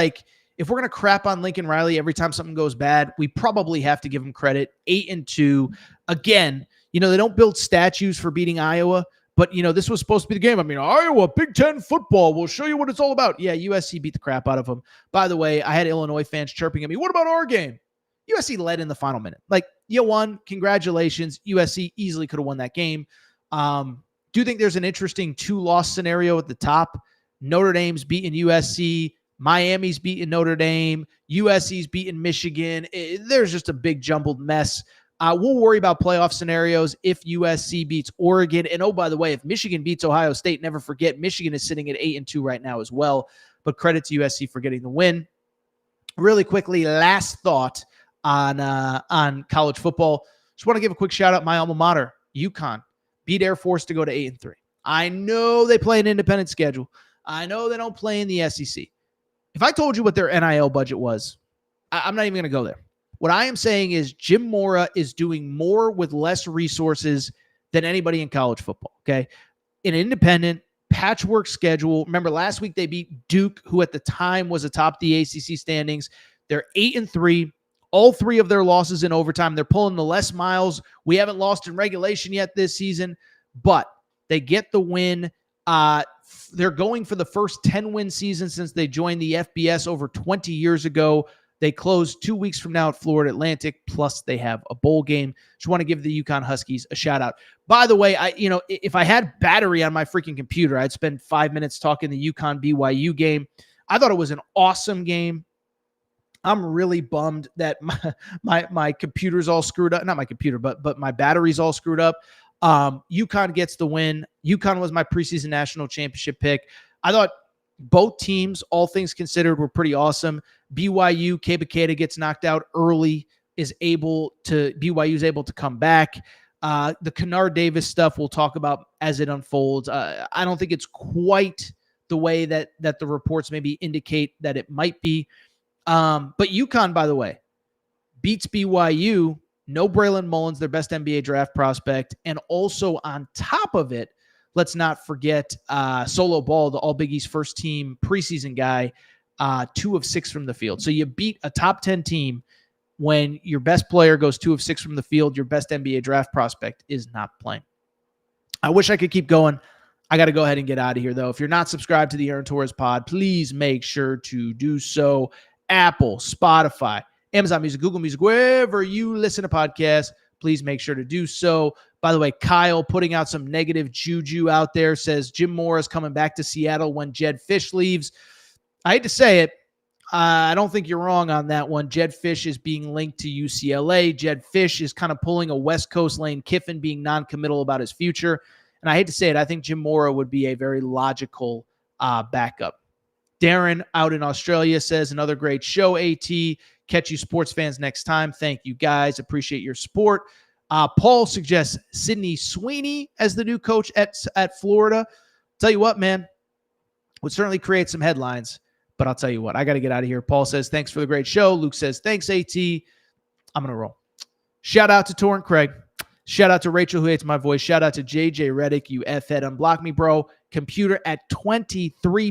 if we're going to crap on Lincoln Riley every time something goes bad, we probably have to give him credit. 8-2. Again, they don't build statues for beating Iowa. But, this was supposed to be the game. Iowa, Big Ten football. We'll show you what it's all about. Yeah, USC beat the crap out of them. By the way, I had Illinois fans chirping at me. What about our game? USC led in the final minute. You won. Congratulations. USC easily could have won that game. Do you think there's an interesting 2-loss scenario at the top? Notre Dame's beating USC. Miami's beating Notre Dame. USC's beating Michigan. There's just a big jumbled mess. We'll worry about playoff scenarios if USC beats Oregon. And, oh, by the way, if Michigan beats Ohio State, never forget, Michigan is sitting at 8-2 right now as well. But credit to USC for getting the win. Really quickly, last thought on college football. Just want to give a quick shout out. My alma mater, UConn, beat Air Force to go to 8-3. I know they play an independent schedule. I know they don't play in the SEC. If I told you what their NIL budget was, I'm not even going to go there. What I am saying is Jim Mora is doing more with less resources than anybody in college football, okay? An independent patchwork schedule. Remember, last week they beat Duke, who at the time was atop the ACC standings. They're 8-3. All 3 of their losses in overtime. They're pulling the Les Miles. We haven't lost in regulation yet this season, but they get the win. They're going for the first 10-win season since they joined the FBS over 20 years ago. They close 2 weeks from now at Florida Atlantic, plus they have a bowl game. Just want to give the UConn Huskies a shout out. By the way, if I had battery on my freaking computer, I'd spend 5 minutes talking the UConn BYU game. I thought it was an awesome game. I'm really bummed that my computer's all screwed up. Not my computer, but my battery's all screwed up. UConn gets the win. UConn was my preseason national championship pick. I thought both teams, all things considered, were pretty awesome. BYU, Kebaketa gets knocked out early, BYU is able to come back. The Kennard Davis stuff we'll talk about as it unfolds. I don't think it's quite the way that the reports maybe indicate that it might be. But UConn, by the way, beats BYU. No Braylon Mullins, their best NBA draft prospect. And also on top of it, let's not forget Solo Ball, the All Big East first team preseason guy, 2 of 6 from the field. So you beat a top 10 team when your best player goes 2 of 6 from the field. Your best NBA draft prospect is not playing. I wish I could keep going. I got to go ahead and get out of here, though. If you're not subscribed to the Aaron Torres pod, please make sure to do so. Apple, Spotify, Amazon Music, Google Music, wherever you listen to podcasts, please make sure to do so. By the way, Kyle putting out some negative juju out there, says Jim Mora's coming back to Seattle when Jed Fish leaves. I hate to say it. I don't think you're wrong on that one. Jed Fish is being linked to UCLA. Jed Fish is kind of pulling a West Coast Lane Kiffin, being non-committal about his future. And I hate to say it, I think Jim Mora would be a very logical backup. Darren out in Australia says, another great show, AT. Catch you sports fans next time. Thank you, guys. Appreciate your support. Paul suggests Sydney Sweeney as the new coach at Florida. Tell you what, man, would certainly create some headlines. But I'll tell you what, I got to get out of here. Paul says, thanks for the great show. Luke says, thanks, AT. I'm going to roll. Shout out to Torrent Craig. Shout out to Rachel, who hates my voice. Shout out to JJ Reddick. You F-head. Unblock me, bro. Computer at 23